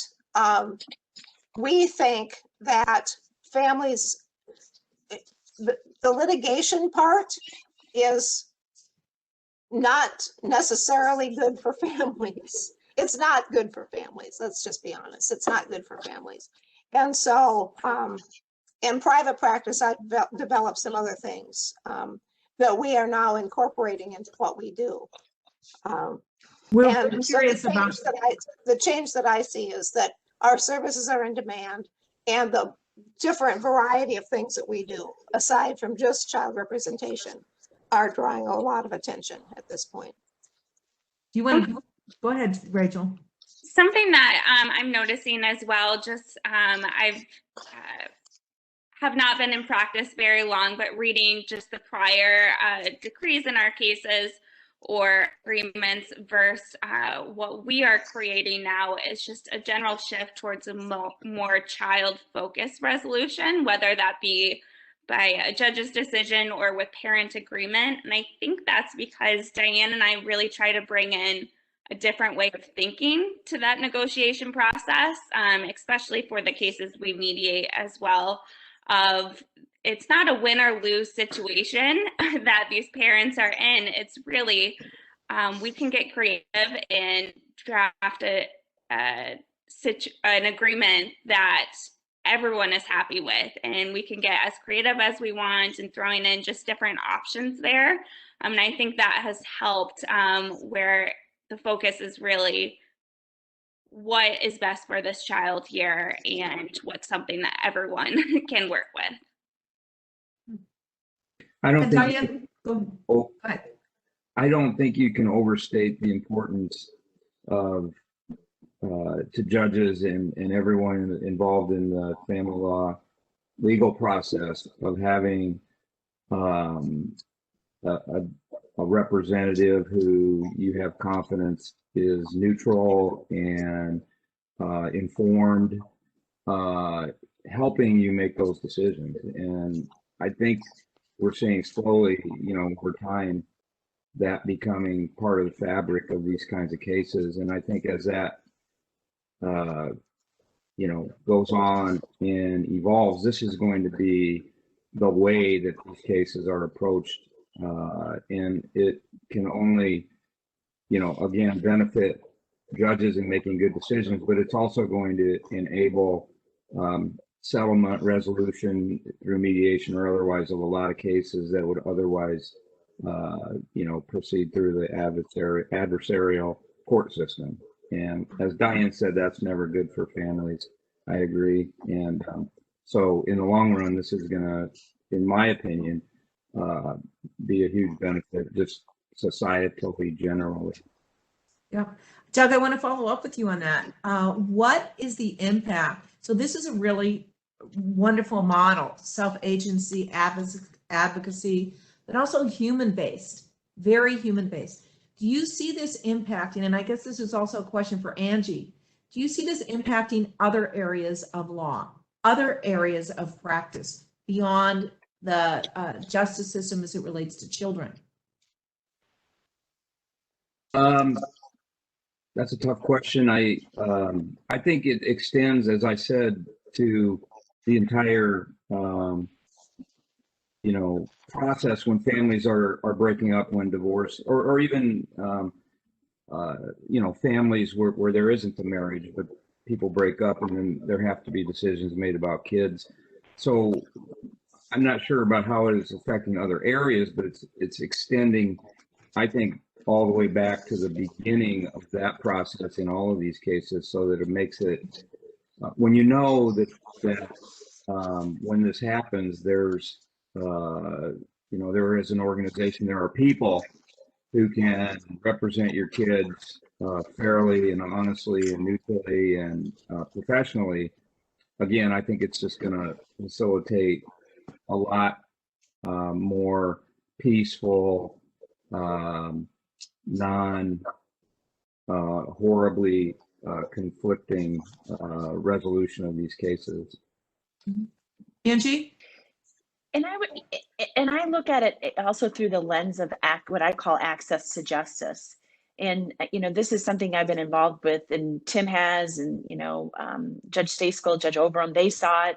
we think that families, the litigation part is not necessarily good for families. It's not good for families. Let's just be honest. It's not good for families. And so in private practice, I've developed some other things that we are now incorporating into what we do. We're And so curious about the change that I see is that our services are in demand, and the different variety of things that we do, aside from just child representation, are drawing a lot of attention at this point. Do you want to go ahead, Rachel? Something that I'm noticing as well, just I've have not been in practice very long, but reading just the prior decrees in our cases or agreements versus what we are creating now is just a general shift towards a more child-focused resolution, whether that be by a judge's decision or with parent agreement. And I think that's because Diane and I really try to bring in a different way of thinking to that negotiation process, especially for the cases we mediate as well. Of it's not a win or lose situation that these parents are in. It's really we can get creative and draft an agreement that everyone is happy with, and we can get as creative as we want and throwing in just different options there. And I think that has helped where the focus is really what is best for this child here and what's something that everyone can work with. I don't And think, Diane, go ahead. I don't think you can overstate the importance of to judges and everyone involved in the family law legal process of having a representative who you have confidence is neutral and informed, helping you make those decisions. And I think we're seeing slowly, over time, that becoming part of the fabric of these kinds of cases. And I think as that, goes on and evolves, this is going to be the way that these cases are approached. And it can only, again, benefit judges in making good decisions, but it's also going to enable settlement resolution through mediation or otherwise of a lot of cases that would otherwise, proceed through the adversarial court system. And as Diane said, that's never good for families. I agree. And so in the long run, this is going to, in my opinion, be a huge benefit, just societally generally. Yeah. Doug, I want to follow up with you on that. What is the impact? So this is a really wonderful model, self-agency, advocacy, but also human-based, very human-based. Do you see this impacting, and I guess this is also a question for Angie, do you see this impacting other areas of law, other areas of practice beyond the justice system as it relates to children? That's a tough question. I think it extends, as I said, to the entire process when families are breaking up, when divorce, or even families where there isn't a marriage, but people break up and then there have to be decisions made about kids. So I'm not sure about how it is affecting other areas, but it's extending, I think, all the way back to the beginning of that process in all of these cases, so that it makes it, when you know that when this happens, there's, there is an organization, there are people who can represent your kids fairly and honestly and neutrally and professionally. Again, I think it's just going to facilitate a lot more peaceful, non-horribly conflicting resolution of these cases. Angie? And I look at it also through the lens of what I call access to justice. And, this is something I've been involved with, and Tim has, and, Judge Stayskill, Judge Overham, they saw it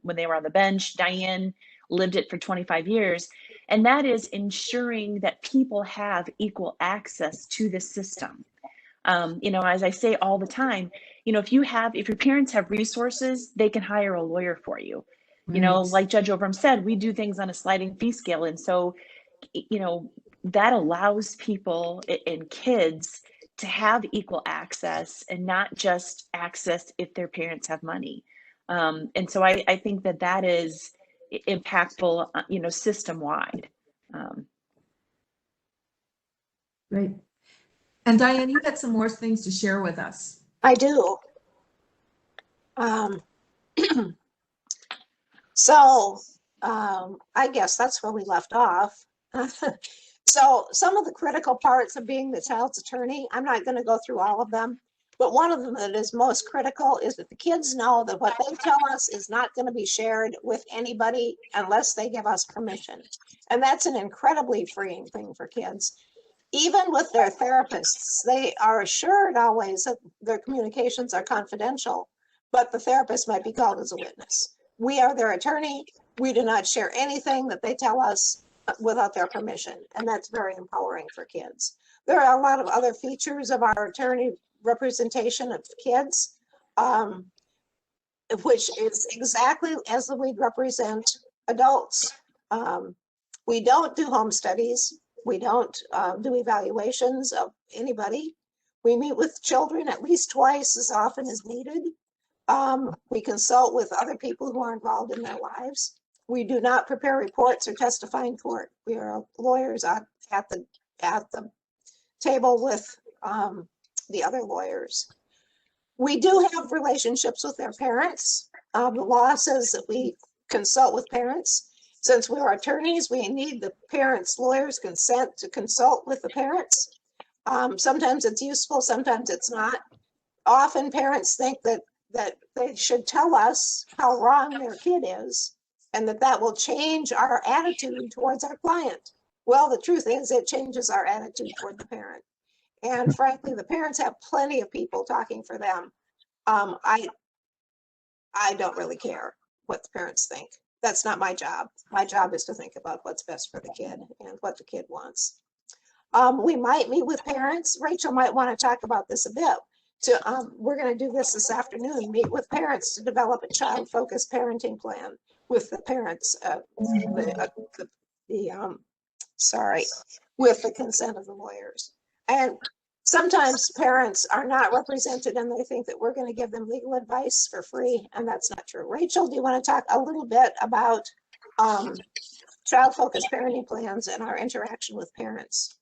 when they were on the bench. Diane lived it for 25 years. And that is ensuring that people have equal access to the system. As I say all the time, if your parents have resources, they can hire a lawyer for you. Like Judge Overham said, we do things on a sliding fee scale. And so, that allows people and kids to have equal access, and not just access if their parents have money. And so I think that is impactful, system-wide. Great. And Diane, you had some more things to share with us. I do. So I guess that's where we left off. So some of the critical parts of being the child's attorney, I'm not going to go through all of them, but one of them that is most critical is that the kids know that what they tell us is not going to be shared with anybody unless they give us permission. And that's an incredibly freeing thing for kids. Even with their therapists, they are assured always that their communications are confidential, but the therapist might be called as a witness. We are their attorney. We do not share anything that they tell us without their permission, and that's very empowering for kids. There are a lot of other features of our attorney representation of kids, which is exactly as we'd represent adults. We don't do home studies. We don't do evaluations of anybody. We meet with children at least twice as often as needed. We consult with other people who are involved in their lives. We do not prepare reports or testify in court. We are lawyers at the table with the other lawyers. We do have relationships with their parents. The law says that we consult with parents. Since we are attorneys, we need the parents' lawyers' consent to consult with the parents. Sometimes it's useful, sometimes it's not. Often parents think that they should tell us how wrong their kid is, and that will change our attitude towards our client. Well, the truth is it changes our attitude toward the parent. And frankly, the parents have plenty of people talking for them. I don't really care what the parents think. That's not my job. My job is to think about what's best for the kid and what the kid wants. We might meet with parents. Rachel might want to talk about this a bit. We're going to do this afternoon, meet with parents to develop a child-focused parenting plan with the parents, with the consent of the lawyers. And sometimes parents are not represented and they think that we're going to give them legal advice for free, and that's not true. Rachel, do you want to talk a little bit about child-focused parenting plans and our interaction with parents?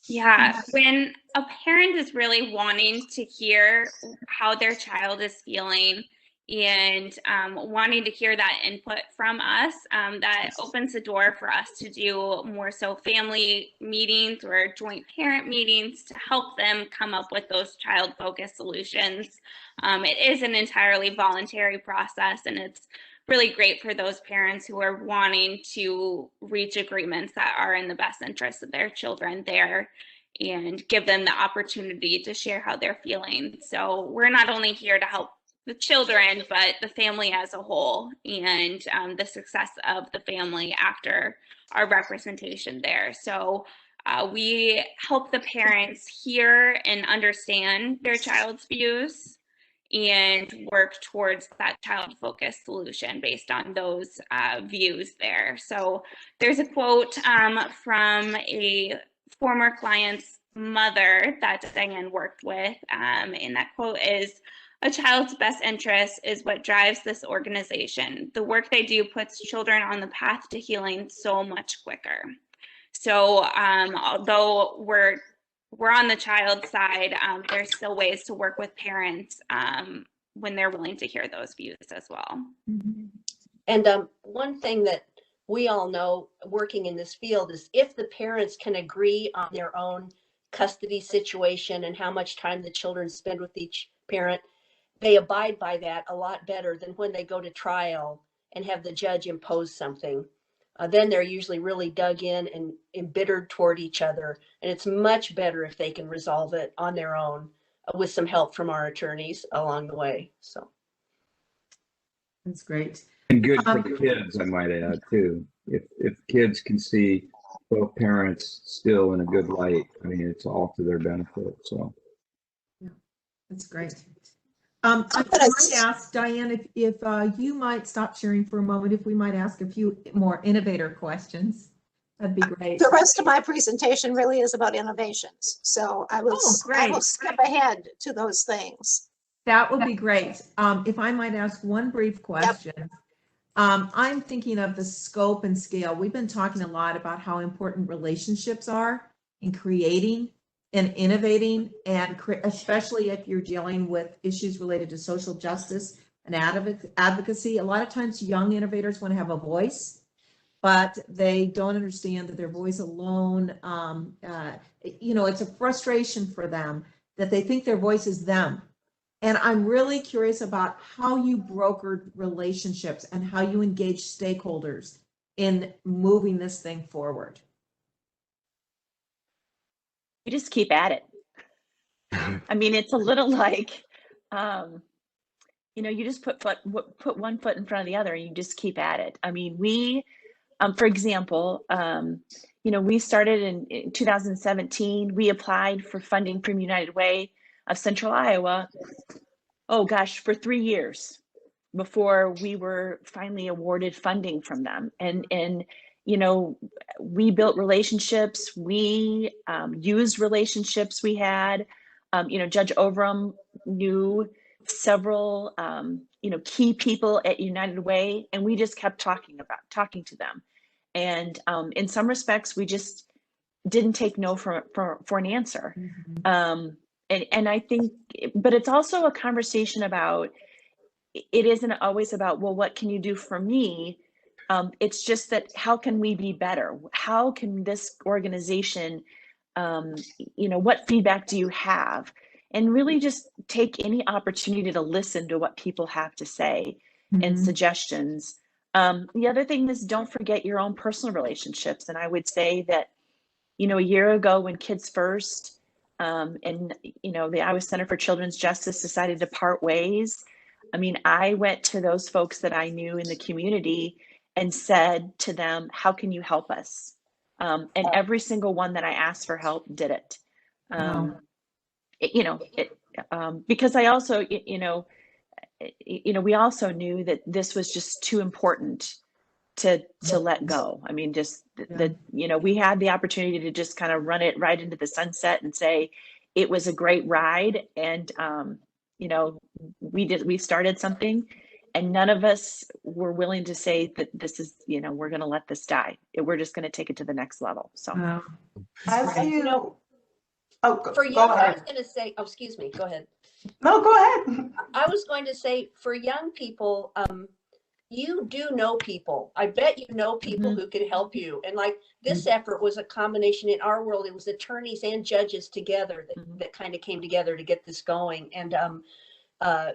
Yeah, when a parent is really wanting to hear how their child is feeling and wanting to hear that input from us, that opens the door for us to do more so family meetings or joint parent meetings to help them come up with those child-focused solutions. It is an entirely voluntary process, and it's really great for those parents who are wanting to reach agreements that are in the best interest of their children there and give them the opportunity to share how they're feeling. So we're not only here to help the children, but the family as a whole, and the success of the family after our representation there. So we help the parents hear and understand their child's views and work towards that child-focused solution based on those views there. So there's a quote from a former client's mother that Diane worked with, and that quote is, "A child's best interest is what drives this organization. The work they do puts children on the path to healing so much quicker." So although we're on the child side, there's still ways to work with parents when they're willing to hear those views as well. Mm-hmm. And one thing that we all know working in this field is if the parents can agree on their own custody situation and how much time the children spend with each parent, they abide by that a lot better than when they go to trial and have the judge impose something. Then they're usually really dug in and embittered toward each other. And it's much better if they can resolve it on their own with some help from our attorneys along the way. So That's great. And good for the kids, I might add, too. If kids can see both parents still in a good light, I mean, it's all to their benefit. So yeah, that's great. I might ask Diane if you might stop sharing for a moment, if we might ask a few more innovator questions. That'd be great. The rest of my presentation really is about innovations. So I will skip ahead to those things. That would be great. If I might ask one brief question. Yep. I'm thinking of the scope and scale. We've been talking a lot about how important relationships are in creating and innovating, and especially if you're dealing with issues related to social justice and advocacy. A lot of times young innovators want to have a voice, but they don't understand that their voice alone, it's a frustration for them that they think their voice is them. And I'm really curious about how you brokered relationships and how you engage stakeholders in moving this thing forward. You just keep at it. I mean, it's a little like, you just put one foot in front of the other and you just keep at it. I mean, we, for example, we started in 2017. We applied for funding from United Way of Central Iowa, oh gosh, for 3 years before we were finally awarded funding from them. And we built relationships. We used relationships we had. Judge Overham knew several, key people at United Way, and we just kept talking to them. And in some respects, we just didn't take no for an answer. Mm-hmm. And I think, but it's also a conversation about, it isn't always about, well, what can you do for me? It's just that, how can we be better? How can this organization, what feedback do you have? And really just take any opportunity to listen to what people have to say. Mm-hmm. And suggestions. The other thing is, don't forget your own personal relationships. And I would say that, a year ago when Kids First, and the Iowa Center for Children's Justice decided to part ways. I mean, I went to those folks that I knew in the community and said to them, how can you help us? And every single one that I asked for help did it. Because I also, we also knew that this was just too important to let go. I mean, just we had the opportunity to just kind of run it right into the sunset and say it was a great ride. And, we started something, and none of us were willing to say that this is, we're going to let this die. We're just going to take it to the next level. So as you Oh, For go young, I ahead. was going to say, oh, excuse me, go ahead. No, go ahead. I was going to say for young people, you do know people. I bet you know people who can help you. And like this effort was a combination in our world. It was attorneys and judges together that kind of came together to get this going. And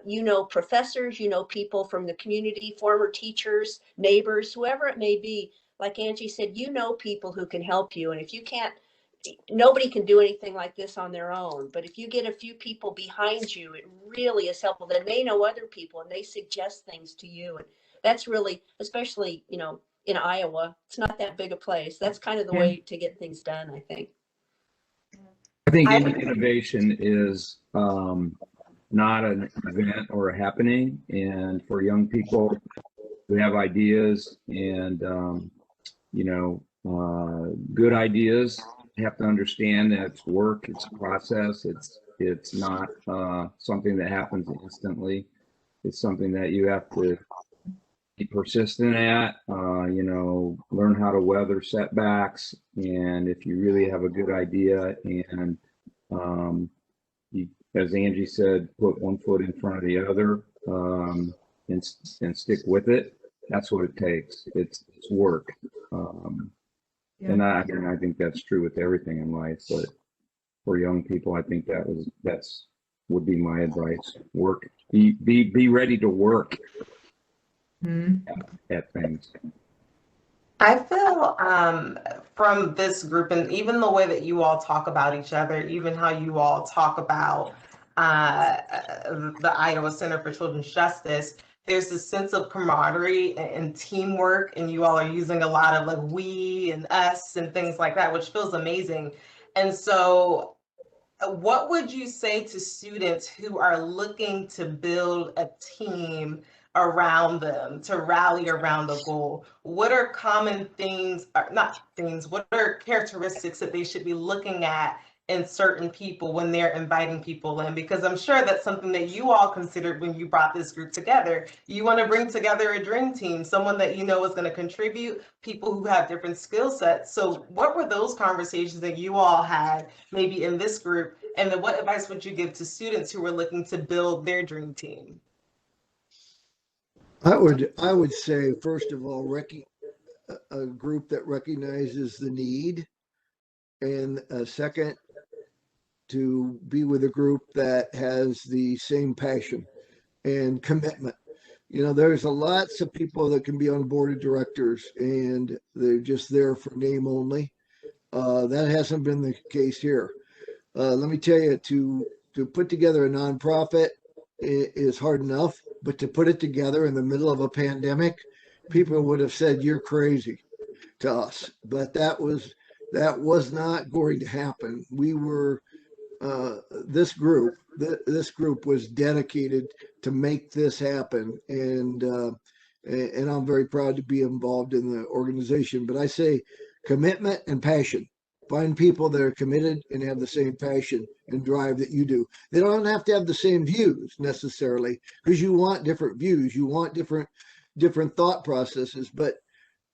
you know, professors, you know, people from the community, former teachers, neighbors, whoever it may be. Like Angie said, you know people who can help you. And if you can't, nobody can do anything like this on their own. But if you get a few people behind you, it really is helpful. Then they know other people and they suggest things to you. And that's really, especially, you know, in Iowa, it's not that big a place. That's kind of the way to get things done, I think. I think any innovation is not an event or a happening. And for young people who have ideas and, you know, good ideas, have to understand that it's work, it's a process, it's not something that happens instantly. It's something that you have to be persistent at, you know, learn how to weather setbacks. And if you really have a good idea and you, as Angie said, put one foot in front of the other and stick with it, that's what it takes. It's work. And I think that's true with everything in life, but for young people, I think that's would be my advice. Work, be ready to work at things. I feel from this group, and even the way that you all talk about each other, even how you all talk about the Iowa Center for Children's Justice, there's this sense of camaraderie and teamwork, and you all are using a lot of like we and us and things like that, which feels amazing. And so what would you say to students who are looking to build a team around them, to rally around a goal? What are common things, or not things, what are characteristics that they should be looking at in certain people when they're inviting people in? Because I'm sure that's something that you all considered when you brought this group together. You want to bring together a dream team, someone that you know is going to contribute, people who have different skill sets. So what were those conversations that you all had maybe in this group? And then what advice would you give to students who were looking to build their dream team? I would say, first of all, a group that recognizes the need, and second, to be with a group that has the same passion and commitment. You know, there's lots of people that can be on board of directors and they're just there for name only. That hasn't been the case here. Let me tell you, to put together a nonprofit is hard enough, but to put it together in the middle of a pandemic, people would have said you're crazy to us. But that was not going to happen. We were this group was dedicated to make this happen, and I'm very proud to be involved in the organization. But I say commitment and passion. Find people that are committed and have the same passion and drive that you do. They don't have to have the same views necessarily, because you want different views, you want different thought processes, but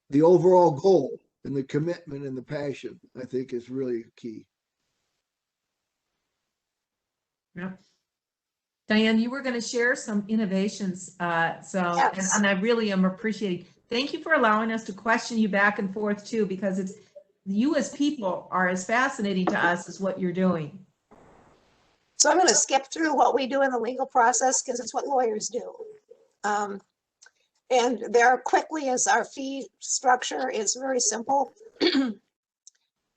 the overall goal and the commitment and the passion, I think, is really key. Yeah. Diane, you were going to share some innovations. Yes. And I really am appreciating. Thank you for allowing us to question you back and forth too, because it's you as people are as fascinating to us as what you're doing. So I'm going to skip through what we do in the legal process because it's what lawyers do. And there quickly, as our fee structure is very simple.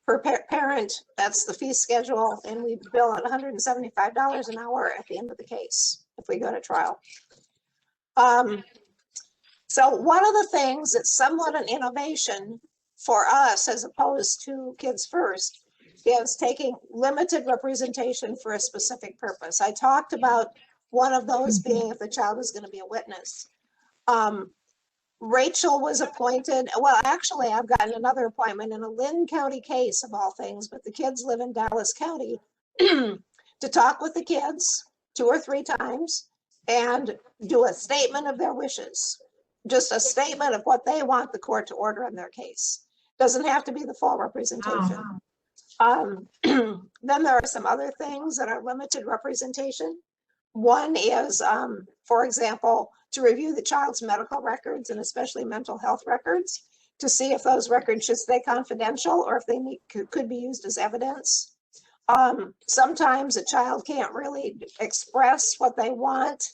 Per parent, that's the fee schedule, and we bill at $175 an hour at the end of the case if we go to trial. So one of the things that's somewhat an innovation for us, as opposed to Kids First, is taking limited representation for a specific purpose. I talked about one of those being if the child is going to be a witness. Rachel was appointed. Well, actually, I've gotten another appointment in a Lynn County case of all things, but the kids live in Dallas County, to talk with the kids 2 or 3 times and do a statement of their wishes. Just a statement of what they want the court to order in their case. Doesn't have to be the full representation. Then there are some other things that are limited representation. One is, for example, to review the child's medical records and especially mental health records to see if those records should stay confidential or if they could be used as evidence. Sometimes a child can't really express what they want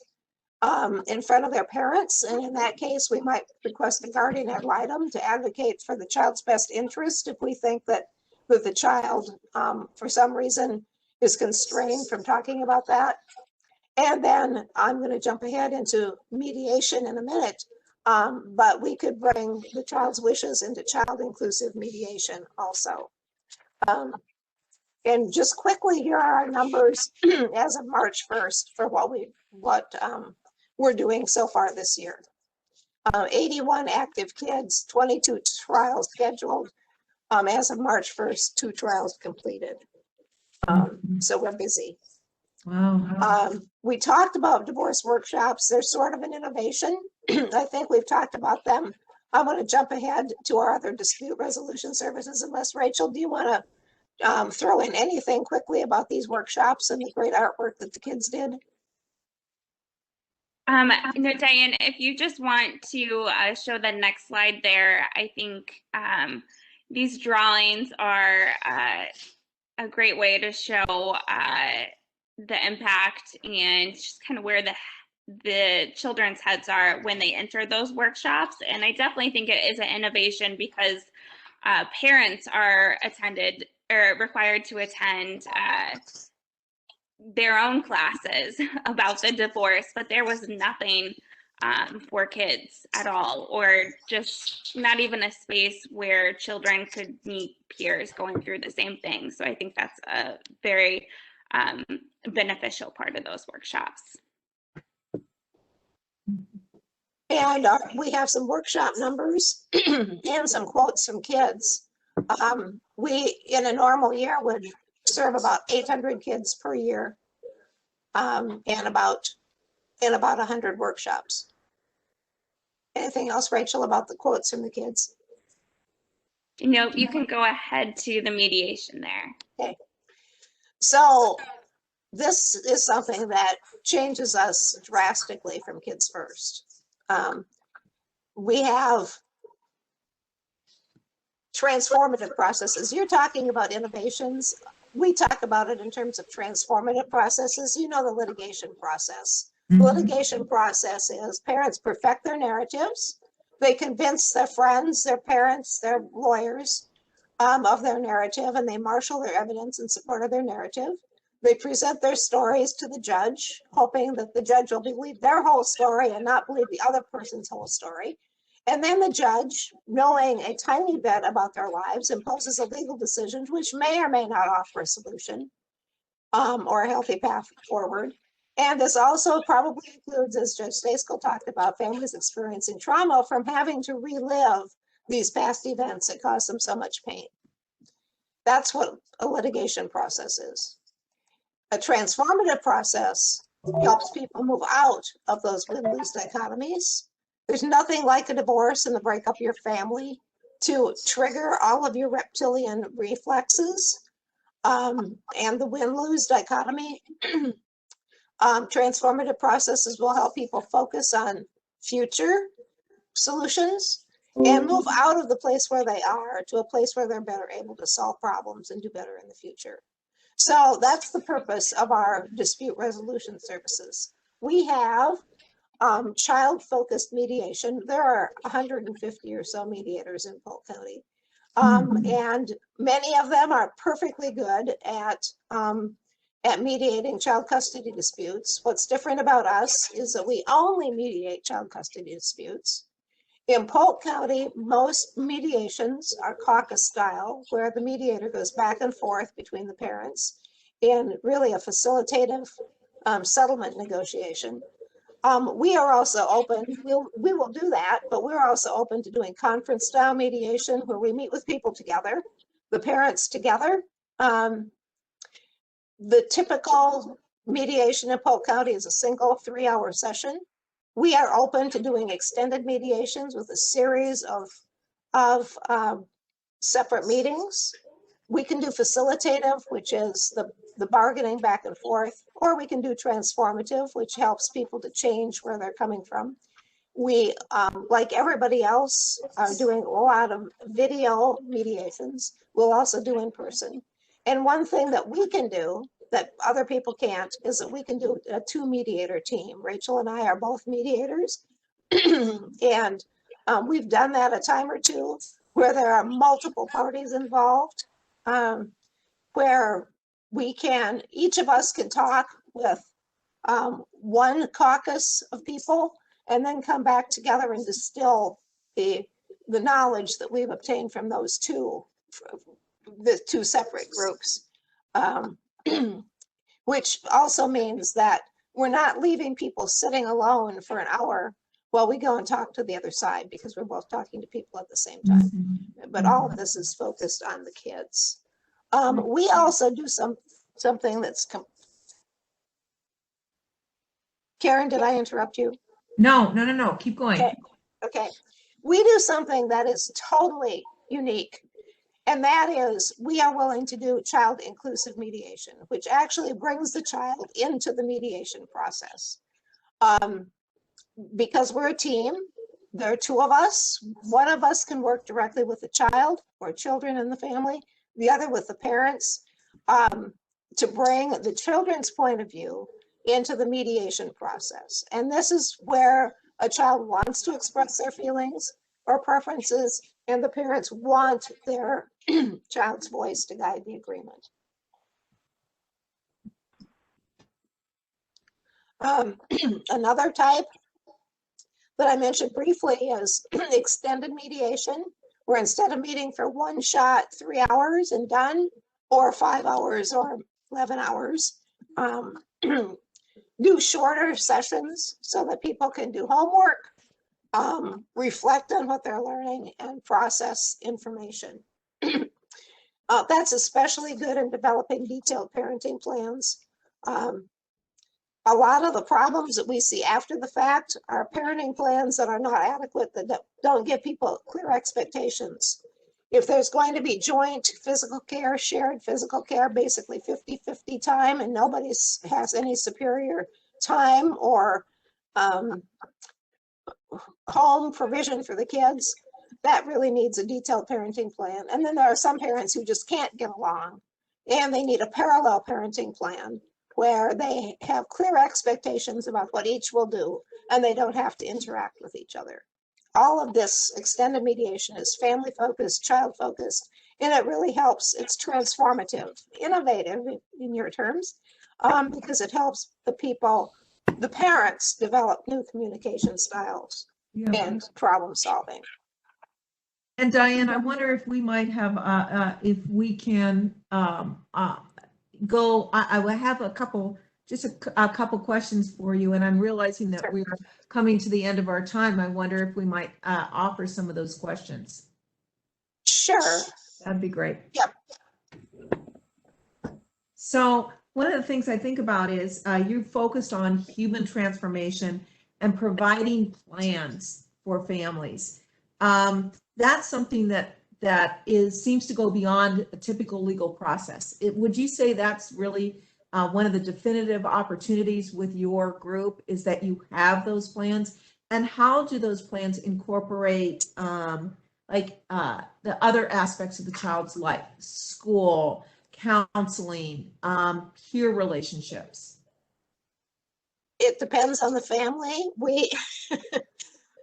in front of their parents. And in that case, we might request a guardian ad litem to advocate for the child's best interest if we think that the child, for some reason, is constrained from talking about that. And then I'm going to jump ahead into mediation in a minute, but we could bring the child's wishes into child-inclusive mediation also. And just quickly, here are our numbers as of March 1st for what we're doing so far this year. 81 active kids, 22 trials scheduled. As of March 1st, 2 trials completed. So we're busy. Wow. We talked about divorce workshops. They're sort of an innovation. I think we've talked about them. I want to jump ahead to our other dispute resolution services. Unless, Rachel, do you want to throw in anything quickly about these workshops and the great artwork that the kids did? No, Diane, if you just want to show the next slide there, I think these drawings are a great way to show the impact and just kind of where the children's heads are when they enter those workshops. And I definitely think it is an innovation because parents are required to attend their own classes about the divorce, but there was nothing for kids at all, or just not even a space where children could meet peers going through the same thing. So I think that's a very beneficial part of those workshops. And we have some workshop numbers and some quotes from kids. We, in a normal year, would serve about 800 kids per year, and about 100 workshops. Anything else, Rachel, about the quotes from the kids? No, you can go ahead to the mediation there. Okay. So this is something that changes us drastically from Kids First. We have transformative processes. You're talking about innovations. We talk about it in terms of transformative processes. You know the litigation process. The litigation process is parents perfect their narratives. They convince their friends, their parents, their lawyers of their narrative, and they marshal their evidence in support of their narrative. They present their stories to the judge, hoping that the judge will believe their whole story and not believe the other person's whole story. And then the judge, knowing a tiny bit about their lives, imposes a legal decision which may or may not offer a solution or a healthy path forward. And this also probably includes, as Judge Stayskull talked about, families experiencing trauma from having to relive these past events that cause them so much pain. That's what a litigation process is. A transformative process helps people move out of those win-lose dichotomies. There's nothing like a divorce and the breakup of your family to trigger all of your reptilian reflexes and the win-lose dichotomy. Transformative processes will help people focus on future solutions and move out of the place where they are to a place where they're better able to solve problems and do better in the future. So that's the purpose of our dispute resolution services. We have child-focused mediation. There are 150 or so mediators in Polk County. And many of them are perfectly good at mediating child custody disputes. What's different about us is that we only mediate child custody disputes. In Polk County, most mediations are caucus style, where the mediator goes back and forth between the parents in really a facilitative settlement negotiation. We are also open, we will do that, but we're also open to doing conference style mediation where we meet with people together, the parents together. The typical mediation in Polk County is a single 3-hour session. We are open to doing extended mediations with a series of separate meetings. We can do facilitative, which is the bargaining back and forth, or we can do transformative, which helps people to change where they're coming from. We, like everybody else, are doing a lot of video mediations. We'll also do in person. And one thing that we can do that other people can't is that we can do a 2-mediator team. Rachel and I are both mediators. And we've done that a time or two where there are multiple parties involved, where each of us can talk with one caucus of people and then come back together and distill the knowledge that we've obtained from those the two separate groups, which also means that we're not leaving people sitting alone for an hour while we go and talk to the other side, because we're both talking to people at the same time. But all of this is focused on the kids. We also do something that's Karen, did I interrupt you? No. Keep going. Okay. We do something that is totally unique, and that is we are willing to do child inclusive mediation, which actually brings the child into the mediation process. Because we're a team, there are 2 of us. One of us can work directly with the child or children in the family, the other with the parents, to bring the children's point of view into the mediation process. And this is where a child wants to express their feelings or preferences, and the parents want their child's voice to guide the agreement. Another type that I mentioned briefly is extended mediation, where instead of meeting for one shot 3 hours and done, or 5 hours or 11 hours, do shorter sessions so that people can do homework, reflect on what they're learning, and process information. That's especially good in developing detailed parenting plans. A lot of the problems that we see after the fact are parenting plans that are not adequate, that don't give people clear expectations. If there's going to be joint physical care, shared physical care, basically 50-50 time, and nobody has any superior time or home provision for the kids, that really needs a detailed parenting plan. And then there are some parents who just can't get along, and they need a parallel parenting plan where they have clear expectations about what each will do, and they don't have to interact with each other. All of this extended mediation is family focused, child focused, and it really helps. It's transformative, innovative in your terms, because it helps the parents develop new communication styles and problem solving. And Diane, I wonder if we might have, if we can go, I will have a couple questions for you, and I'm realizing that we're coming to the end of our time. I wonder if we might offer some of those questions. Sure. That'd be great. Yep. So one of the things I think about is you focused on human transformation and providing plans for families. That's something that seems to go beyond a typical legal process. Would you say that's really one of the definitive opportunities with your group, is that you have those plans? And how do those plans incorporate the other aspects of the child's life, school, counseling, peer relationships? It depends on the family.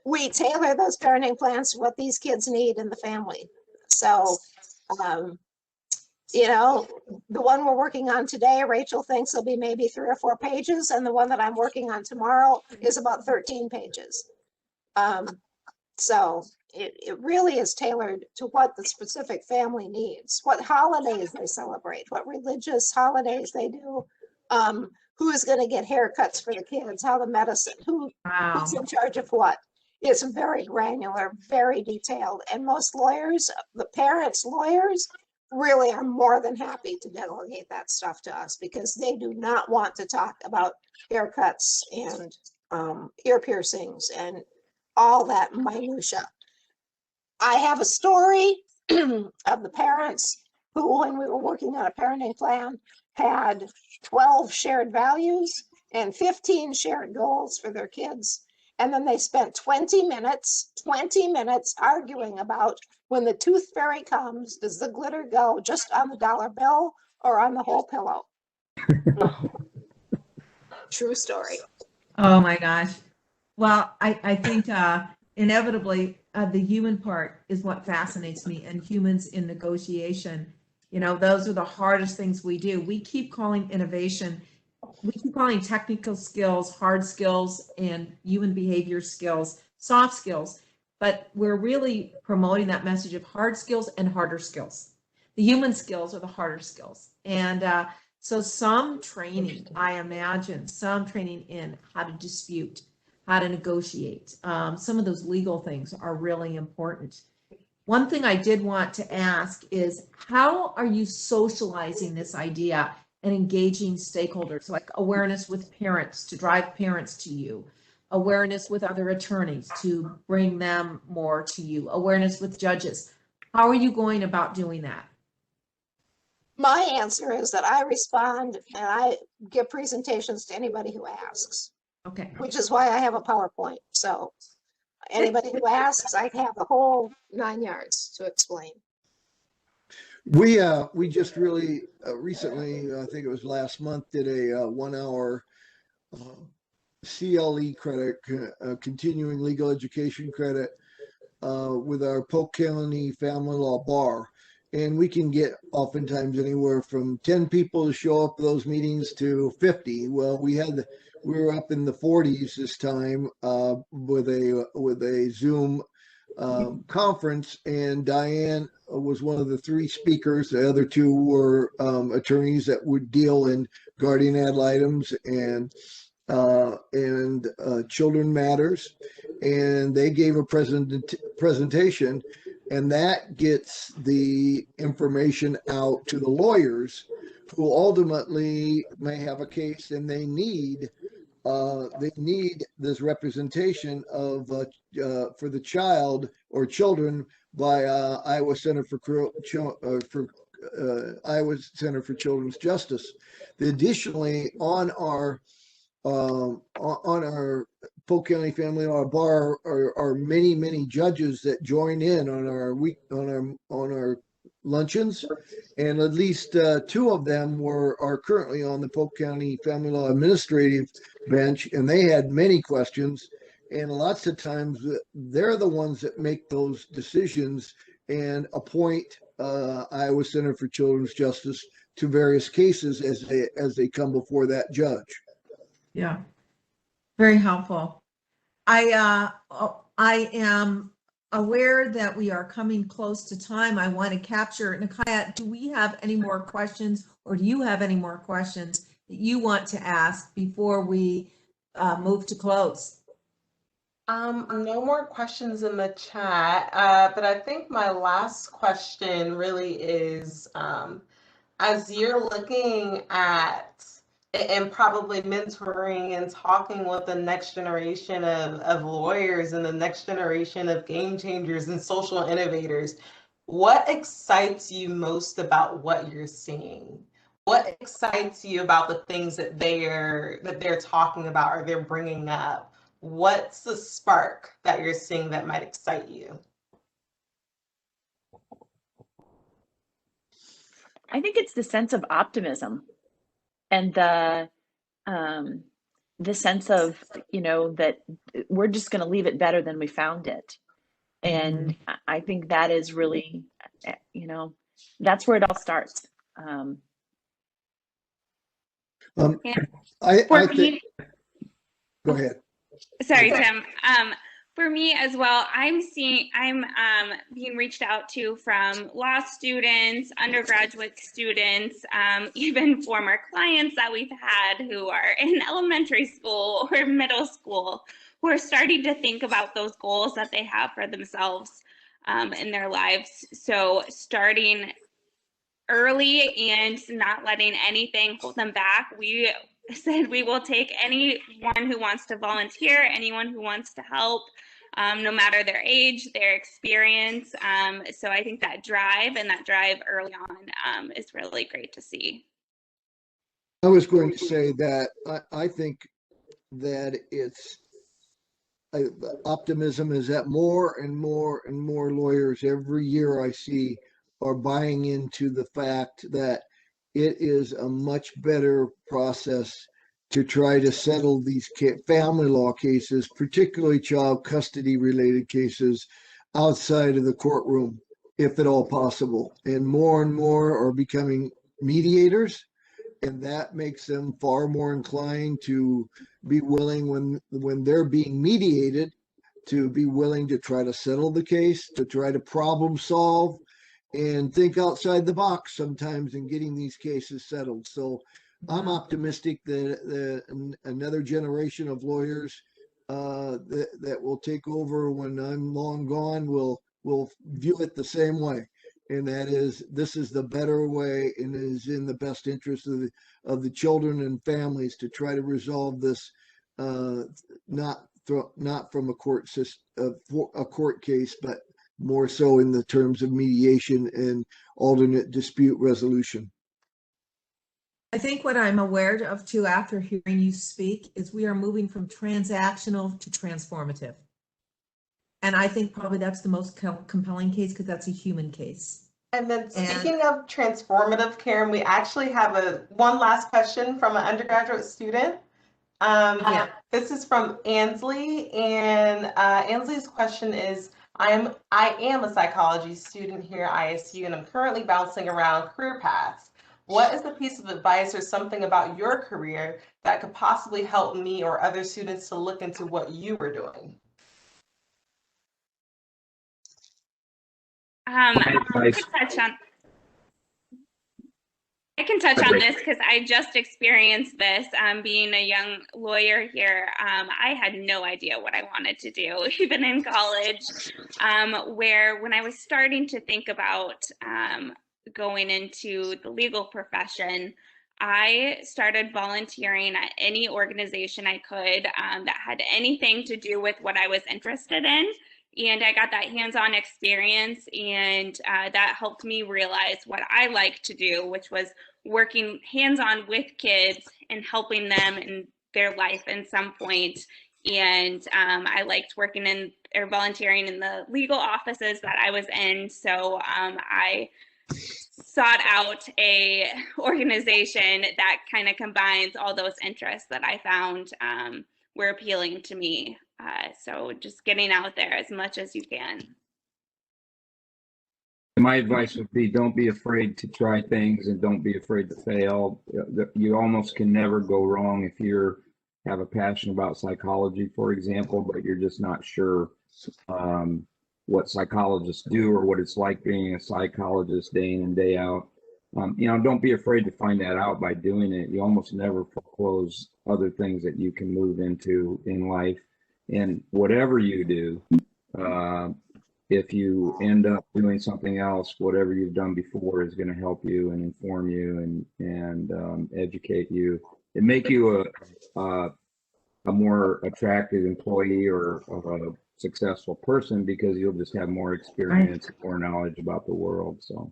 We tailor those parenting plans to what these kids need in the family. So, the one we're working on today, Rachel thinks will be maybe 3 or 4 pages, and the one that I'm working on tomorrow is about 13 pages. So it really is tailored to what the specific family needs, what holidays they celebrate, what religious holidays they do, who is going to get haircuts for the kids, how the medicine, who's in charge of what. It's very granular, very detailed, and most lawyers, the parents' lawyers, really are more than happy to delegate that stuff to us, because they do not want to talk about haircuts and ear piercings and all that minutia. I have a story of the parents who, when we were working on a parenting plan, had 12 shared values and 15 shared goals for their kids. And then they spent 20 minutes arguing about, when the tooth fairy comes, does the glitter go just on the dollar bill or on the whole pillow? True story. Oh my gosh. Well, I think inevitably the human part is what fascinates me, and humans in negotiation. You know, those are the hardest things we do. We keep calling innovation, we keep calling technical skills, hard skills, and human behavior skills, soft skills, but we're really promoting that message of hard skills and harder skills. The human skills are the harder skills. And so some training, I imagine, some training in how to dispute, how to negotiate. Some of those legal things are really important. One thing I did want to ask is, how are you socializing this idea and engaging stakeholders, like awareness with parents to drive parents to you, awareness with other attorneys to bring them more to you, awareness with judges? How are you going about doing that? My answer is that I respond and I give presentations to anybody who asks, Okay. which is why I have a PowerPoint. So anybody who asks, I have the whole 9 yards to explain. We just really recently, I think it was last month, did a 1 hour CLE credit, continuing legal education credit with our Polk County Family Law Bar. And we can get oftentimes anywhere from 10 people to show up to those meetings to 50. Well, we were up in the 40s this time with a Zoom conference, and Diane was one of the 3 speakers. The other 2 were attorneys that would deal in guardian ad litems and children matters, and they gave a presentation, and that gets the information out to the lawyers who ultimately may have a case, and they need this representation of for the child or children by Iowa Center for Iowa Center for Children's Justice. Additionally, on our Polk County Family Law Bar are many judges that join in on our luncheons, and at least 2 of them are currently on the Polk County Family Law Administrative bench, and they had many questions. And lots of times they're the ones that make those decisions and appoint Iowa Center for Children's Justice to various cases as they come before that judge. Yeah, very helpful. I am aware that we are coming close to time. I want to capture, Nakaya, do we have any more questions, or do you have any more questions that you want to ask before we move to close? No more questions in the chat, but I think my last question really is, as you're looking at and probably mentoring and talking with the next generation of lawyers and the next generation of game changers and social innovators, what excites you most about what you're seeing? What excites you about the things that they're talking about or they're bringing up? What's the spark that you're seeing that might excite you? I think it's the sense of optimism and the sense of, that we're just going to leave it better than we found it. And I think that is really, that's where it all starts. I think, go ahead. Sorry, Tim. For me as well, I'm being reached out to from law students, undergraduate students, even former clients that we've had who are in elementary school or middle school, who are starting to think about those goals that they have for themselves in their lives. So starting early and not letting anything hold them back. We said we will take anyone who wants to volunteer, anyone who wants to help. no matter their age, their experience. So I think that drive early on is really great to see. I was going to say that I think that it's optimism is that more and more and more lawyers every year I see are buying into the fact that it is a much better process to try to settle these family law cases, particularly child custody related cases, outside of the courtroom, if at all possible. And more are becoming mediators, and that makes them far more inclined to be willing, when they're being mediated, to be willing to try to settle the case, to try to problem solve, and think outside the box sometimes in getting these cases settled. So I'm optimistic that another generation of lawyers that will take over when I'm long gone will view it the same way. And that is, this is the better way, and is in the best interest of the children and families to try to resolve this, not from a court case, but more so in the terms of mediation and alternate dispute resolution. I think what I'm aware of too, after hearing you speak, is we are moving from transactional to transformative. And I think probably that's the most compelling case, because that's a human case. And then speaking of transformative, Karen, we actually have one last question from an undergraduate student. This is from Ansley, and Ansley's question is, I am a psychology student here at ISU, and I'm currently bouncing around career paths. What is the piece of advice or something about your career that could possibly help me or other students to look into what you were doing? I can touch on this because I just experienced this being a young lawyer here. I had no idea what I wanted to do, even in college, where when I was starting to think about going into the legal profession, I started volunteering at any organization I could that had anything to do with what I was interested in. And I got that hands-on experience, and that helped me realize what I like to do, which was working hands-on with kids and helping them in their life in some point. And I liked working in or volunteering in the legal offices that I was in. So I sought out a organization that kind of combines all those interests that I found were appealing to me. So just getting out there as much as you can. My advice would be, don't be afraid to try things and don't be afraid to fail. You almost can never go wrong if you have a passion about psychology, for example, but you're just not sure what psychologists do or what it's like being a psychologist day in and day out. Don't be afraid to find that out by doing it. You almost never foreclose other things that you can move into in life. And whatever you do, if you end up doing something else, whatever you've done before is going to help you and inform you and educate you and make you a more attractive employee or a successful person, because you'll just have more experience, more knowledge about the world. So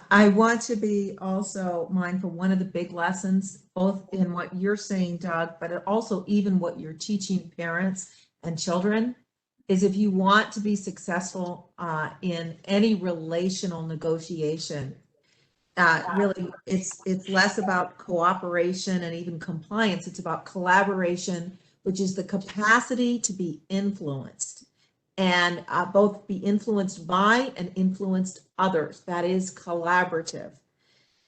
I want to be also mindful, one of the big lessons, both in what you're saying, Doug, but also even what you're teaching parents and children, is if you want to be successful in any relational negotiation, really it's less about cooperation and even compliance. It's about collaboration, which is the capacity to be influenced, and both be influenced by and influenced others. That is collaborative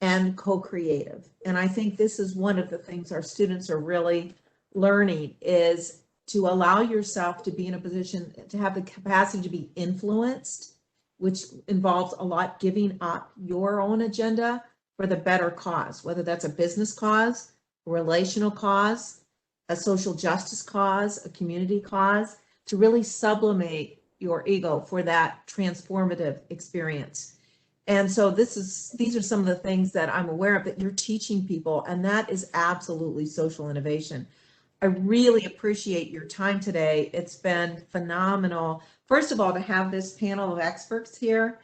and co-creative. And I think this is one of the things our students are really learning, is to allow yourself to be in a position to have the capacity to be influenced, which involves a lot giving up your own agenda for the better cause, whether that's a business cause, a relational cause, a social justice cause, a community cause, to really sublimate your ego for that transformative experience. And so these are some of the things that I'm aware of that you're teaching people, and that is absolutely social innovation. I really appreciate your time today. It's been phenomenal. First of all, to have this panel of experts here,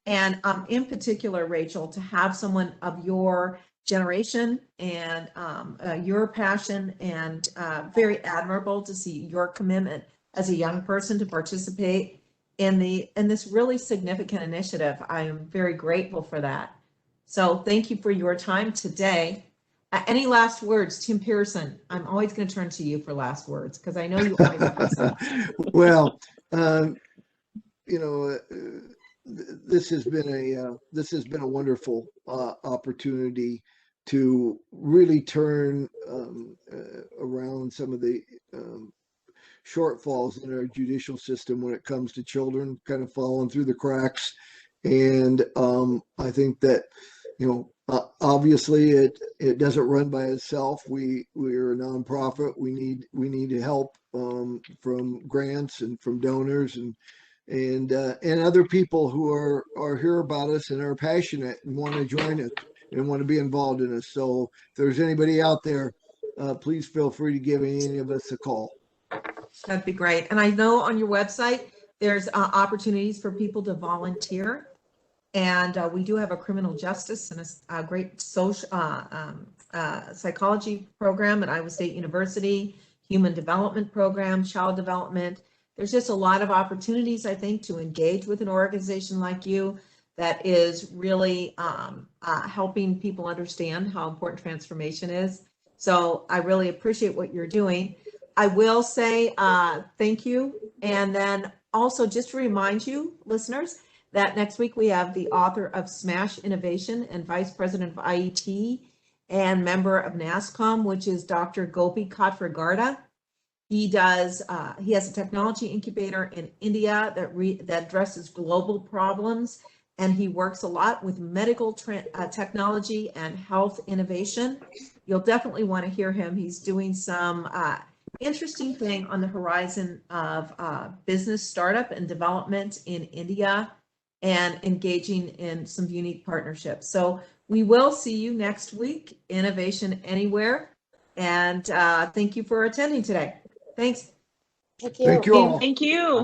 and in particular, Rachel, to have someone of your generation and your passion, and very admirable to see your commitment as a young person to participate in this really significant initiative. I am very grateful for that. So thank you for your time today. Any last words, Tim Pearson? I'm always going to turn to you for last words because I know you always have some. Well, you know, this has been a wonderful opportunity to really turn around some of the shortfalls in our judicial system when it comes to children kind of falling through the cracks. And I think that, you know, obviously it doesn't run by itself. We're a nonprofit. We need help from grants and from donors and other people who are here about us and are passionate and want to join us and want to be involved in us. So if there's anybody out there, please feel free to give any of us a call. That'd be great. And I know on your website, there's opportunities for people to volunteer. And we do have a criminal justice and a great social psychology program at Iowa State University, human development program, child development. There's just a lot of opportunities, I think, to engage with an organization like you that is really helping people understand how important transformation is. So I really appreciate what you're doing. I will say thank you. And then also just to remind you, listeners, that next week we have the author of Smash Innovation and Vice President of IET and member of NASCOM, which is Dr. Gopi Kathragada. He has a technology incubator in India that addresses global problems, and he works a lot with medical technology and health innovation. You'll definitely want to hear him. He's doing some interesting thing on the horizon of business startup and development in India, and engaging in some unique partnerships. So we will see you next week, Innovation Anywhere. And thank you for attending today. Thanks. Thank you. Thank you all. Thank you.